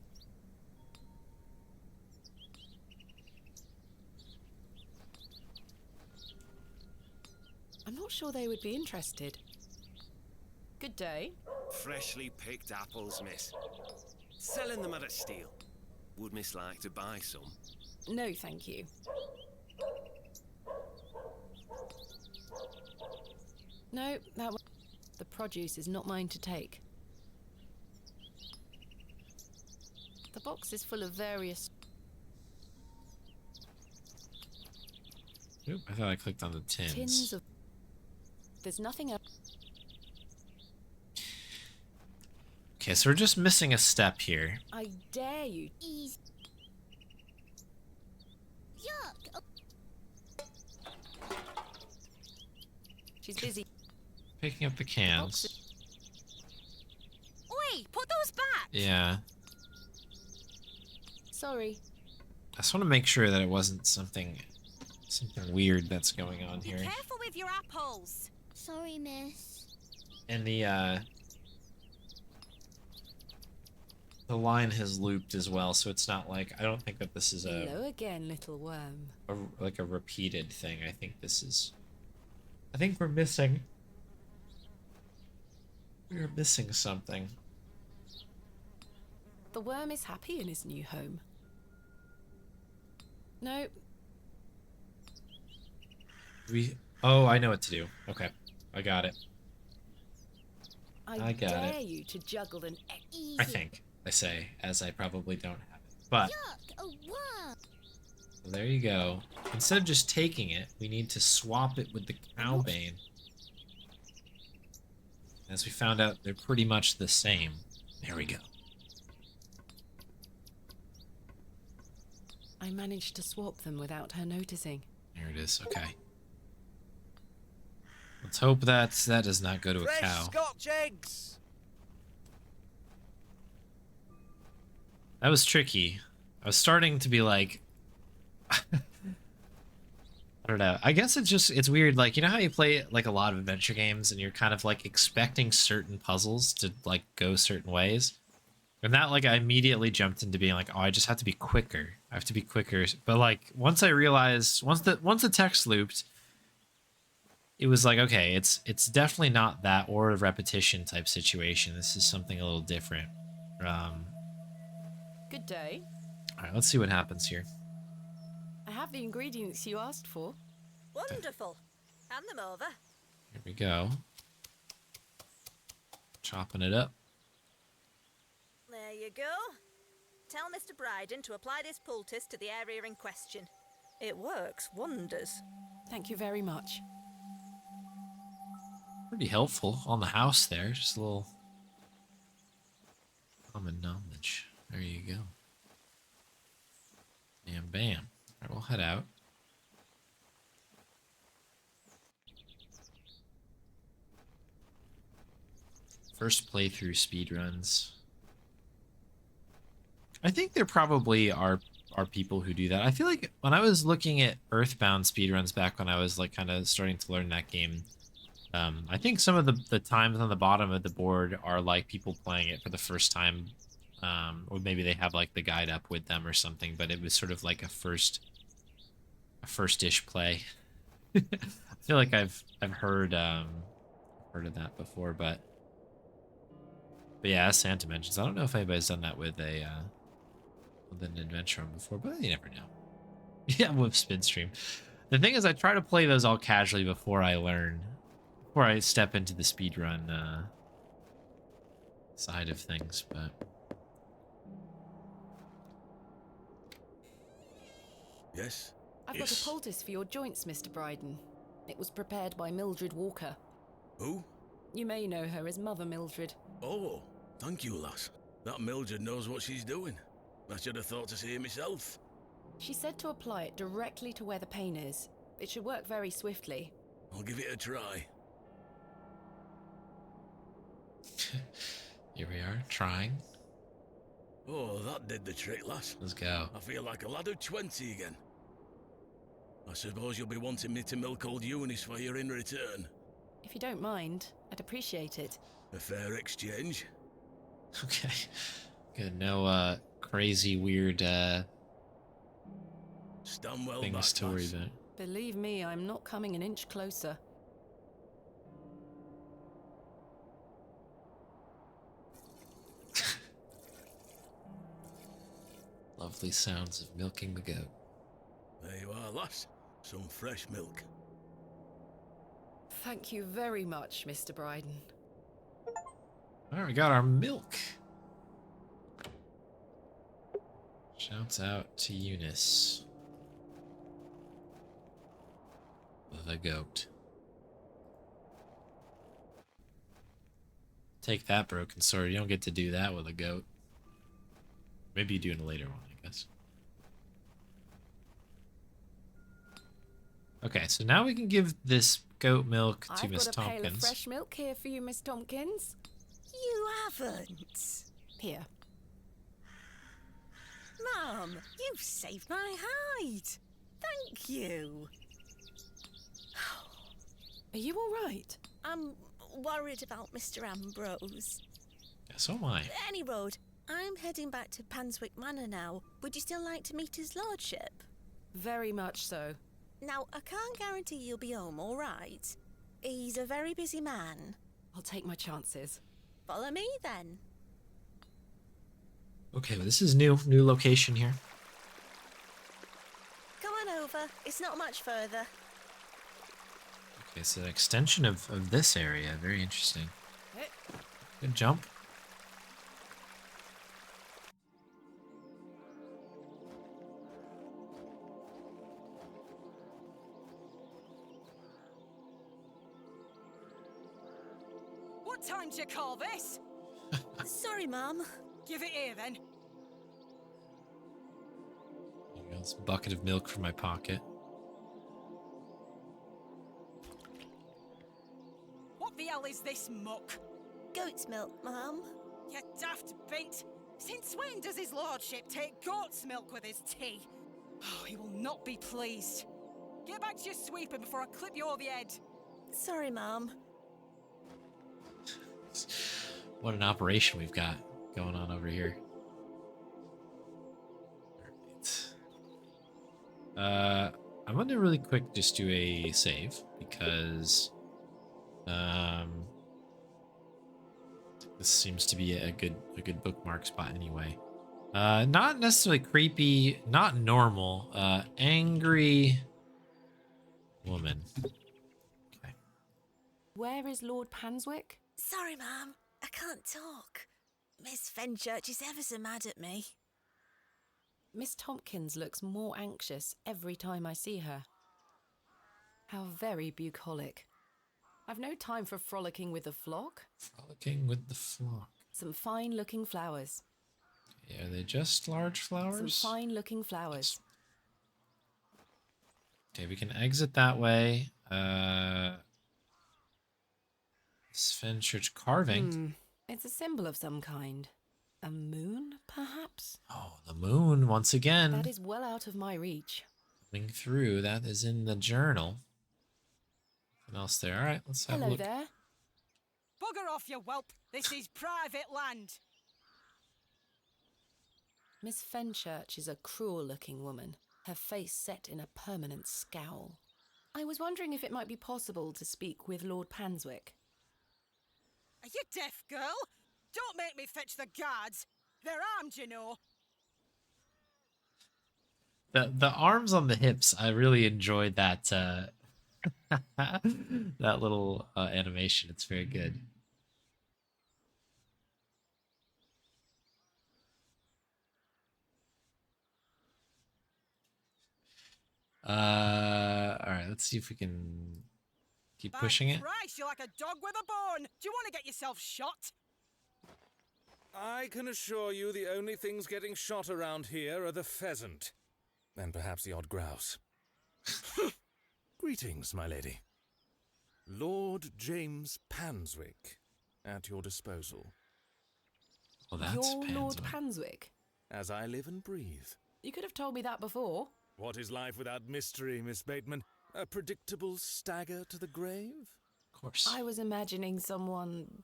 I'm not sure they would be interested. Good day. Freshly picked apples, miss. Selling them at a steal. Would miss like to buy some? No, thank you. No, the produce is not mine to take. The box is full of various... Oop, I thought I clicked on the tins. Tins of... There's nothing else. Okay, so we're just missing a step here. I dare you. Easy. Yuck! She's busy. Picking up the cans. Oi, put those back. Yeah. Sorry. I just want to make sure that it wasn't something weird that's going on Be here. careful with your apples. Sorry, miss. And the line has looped as well, so it's not like, I don't think that this is Hello again, little worm. like a repeated thing. I think this is, I think we're missing something. The worm is happy in his new home. No. Oh, I know what to do. Okay, I got it. I got dare it. you to juggle an Easy. I think I say, as I probably don't have it. But Yuck! A worm. so there you go. Instead of just taking it, we need to swap it with the cowbane. As we found out, they're pretty much the same. There we go. I managed to swap them without her noticing. There it is. Okay. Let's hope that does not go to a Fresh cow. Scotch eggs! That was tricky. I was starting to be like... I don't know. I guess it's weird. Like, you know how you play like a lot of adventure games and you're kind of like expecting certain puzzles to like go certain ways? And that, like, I immediately jumped into being like, oh, I just have to be quicker. I have to be quicker. But like, once I realized, once the text looped, it was like, okay, it's definitely not that or a repetition type situation. This is something a little different. Good day. All right, let's see what happens here. I have the ingredients you asked for. Wonderful. Hand them over. Here we go. Chopping it up. There you go. Tell Mr. Bryden to apply this poultice to the area in question. It works wonders. Thank you very much. Pretty helpful on the house there. Just a little common knowledge. There you go. Bam, bam. All right, we'll head out. First playthrough speedruns. I think there probably are people who do that. I feel like when I was looking at Earthbound speedruns back when I was like kind of starting to learn that game, I think some of the times on the bottom of the board are like people playing it for the first time, or maybe they have like the guide up with them or something. But it was sort of like a first-ish play. I feel like I've heard of that before, but yeah, as Santa mentions, I don't know if anybody's done that with an adventure before, but you never know. Yeah, with Spinstream. The thing is, I try to play those all casually before I step into the speedrun side of things, but... Yes? I've got a poultice for your joints, Mr. Bryden. It was prepared by Mildred Walker. Who? You may know her as Mother Mildred. Oh, thank you, lass. That Mildred knows what she's doing. I should have thought to see it myself. She said to apply it directly to where the pain is. It should work very swiftly. I'll give it a try. Here we are, trying. Oh, that did the trick, lass. Let's go. I feel like a lad of 20 again. I suppose you'll be wanting me to milk old Eunice for you in return. If you don't mind, I'd appreciate it. A fair exchange. Okay. Good. No crazy weird Stand well things back, to worry lass. about. Believe me, I'm not coming an inch closer. Lovely sounds of milking the goat. There you are, lass. Some fresh milk. Thank you very much, Mr. Bryden. All right, we got our milk. Shouts out to Eunice. The goat. Take that, broken sword. You don't get to do that with a goat. Maybe you do in a later one, I guess. Okay, so now we can give this goat milk to Miss I've got a pail of Tompkins. fresh milk here for you, Miss Tompkins. You haven't. Here. Mum, you've saved my hide. Thank you. Are you all right? I'm worried about Mr. Ambrose. Yeah, so am I. Any road, I'm heading back to Panswick Manor now. Would you still like to meet his lordship? Very much so. Now, I can't guarantee you'll be home, all right? He's a very busy man. I'll take my chances. Follow me, then. Okay, well, this is new location here. Come on over. It's not much further. Okay, it's an extension of this area. Very interesting. Good jump. What time do you call this? Sorry, Mum. Give it here then. There you go. This bucket of milk from my pocket. What the hell is this muck? Goat's milk, Mum. You daft bint. Since when does his lordship take goat's milk with his tea? Oh, he will not be pleased. Get back to your sweeping before I clip you over the head. Sorry, Mum. What an operation we've got going on over here. Alright. I'm gonna really quick just do a save because this seems to be a good bookmark spot anyway. Not necessarily creepy, not normal, angry woman. Okay. Where is Lord Panswick? Sorry, Mum. I can't talk. Miss Fenchurch is ever so mad at me. Miss Tompkins looks more anxious every time I see her. How very bucolic. I've no time for frolicking with the flock. Frolicking with the flock. Some fine-looking flowers. Yeah, are they just large flowers? Some fine-looking flowers. Okay, we can exit that way. Fenchurch carving. It's a symbol of some kind. A moon, perhaps? Oh, the moon, once again. That is well out of my reach. Coming through, that is in the journal. What else there? All right, let's have a Hello look. there. Bugger off, you whelp. This is private land. Miss Fenchurch is a cruel-looking woman, her face set in a permanent scowl. I was wondering if it might be possible to speak with Lord Panswick. Are you deaf, girl? Don't make me fetch the guards. They're armed, you know. The arms on the hips, I really enjoyed that that little animation. It's very good. All right, let's see if we can keep pushing it. Christ, you're like a dog with a bone. Do you want to get yourself shot? I can assure you the only things getting shot around here are the pheasant. And perhaps the odd grouse. Greetings, my lady. Lord James Panswick, at your disposal. Well, that's You're Lord Panswick. Panswick? As I live and breathe. You could have told me that before. What is life without mystery, Miss Bateman? A predictable stagger to the grave? Of course. I was imagining someone...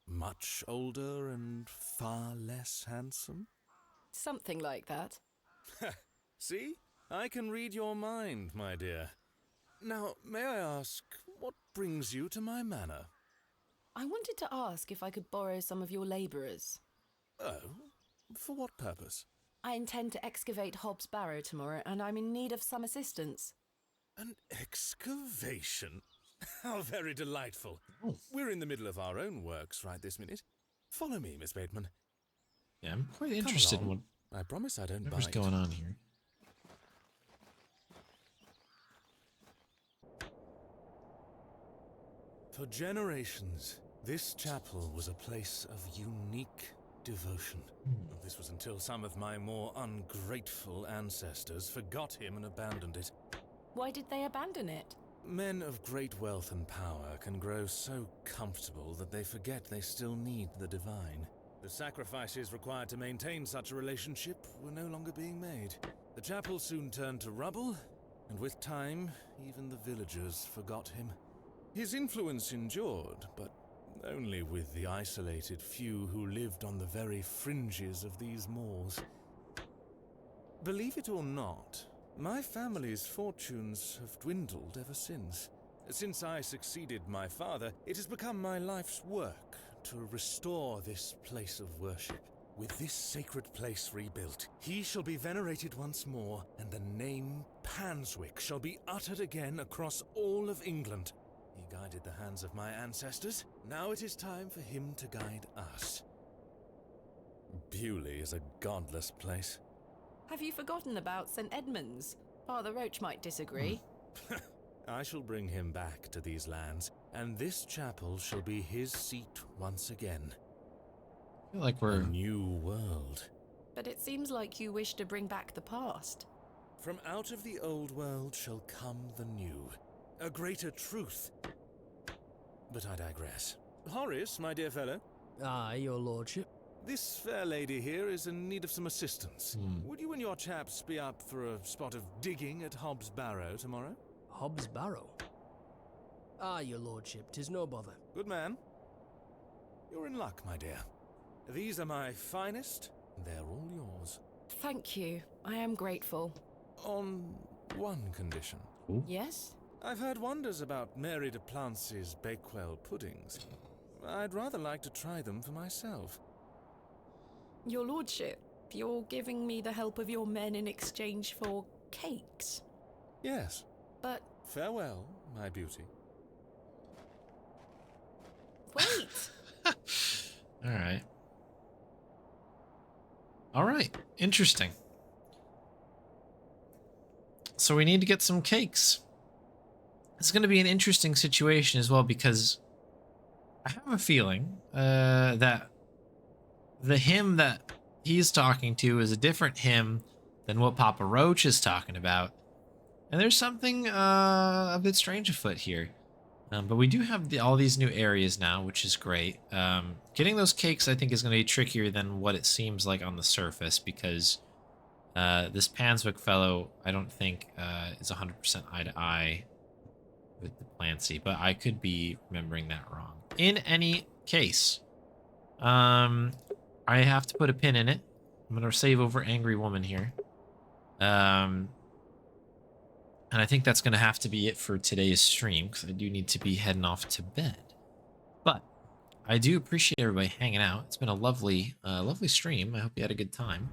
Much older and far less handsome? something like that. See? I can read your mind, my dear. Now, may I ask, what brings you to my manor? I wanted to ask if I could borrow some of your labourers. Oh? For what purpose? I intend to excavate Hobbs Barrow tomorrow, and I'm in need of some assistance. An excavation? How very delightful. We're in the middle of our own works right this minute. Follow me, Miss Bateman. Yeah, I'm quite interested in what I promise I don't whatever's bite. going on here. For generations, this chapel was a place of unique devotion. This was until some of my more ungrateful ancestors forgot him and abandoned it. Why did they abandon it? Men of great wealth and power can grow so comfortable that they forget they still need the divine. The sacrifices required to maintain such a relationship were no longer being made. The chapel soon turned to rubble, and with time, even the villagers forgot him. His influence endured, but only with the isolated few who lived on the very fringes of these moors. Believe it or not, my family's fortunes have dwindled ever since. Since I succeeded my father, it has become my life's work to restore this place of worship. With this sacred place rebuilt, he shall be venerated once more, and the name Panswick shall be uttered again across all of England. He guided the hands of my ancestors. Now it is time for him to guide us. Bewley is a godless place. Have you forgotten about St. Edmunds? Father Roach might disagree. I shall bring him back to these lands, and this chapel shall be his seat once again. I feel like we're... A new world. But it seems like you wish to bring back the past. From out of the old world shall come the new. A greater truth. But I digress. Horace, my dear fellow. Aye, your lordship. This fair lady here is in need of some assistance. Would you and your chaps be up for a spot of digging at Hobbs Barrow tomorrow? Hobbs Barrow? Aye, your lordship, 'tis no bother. Good man. You're in luck, my dear. These are my finest, and they're all yours. Thank you. I am grateful. On one condition. Yes? I've heard wonders about Mary de Plancy's Bakewell puddings. I'd rather like to try them for myself. Your lordship, you're giving me the help of your men in exchange for cakes? Yes. But... Farewell, my beauty. Wait! Alright. Alright, interesting. So we need to get some cakes. It's going to be an interesting situation as well because I have a feeling that the him that he's talking to is a different him than what Papa Roach is talking about. And there's something a bit strange afoot here. But we do have all these new areas now, which is great. Getting those cakes, I think, is going to be trickier than what it seems like on the surface because this Panswick fellow, I don't think, is 100% eye to eye with the Plancy, but I could be remembering that wrong. In any case, I have to put a pin in it. I'm going to save over Angry Woman here. And I think that's going to have to be it for today's stream, because I do need to be heading off to bed. But I do appreciate everybody hanging out. It's been a lovely, lovely stream. I hope you had a good time.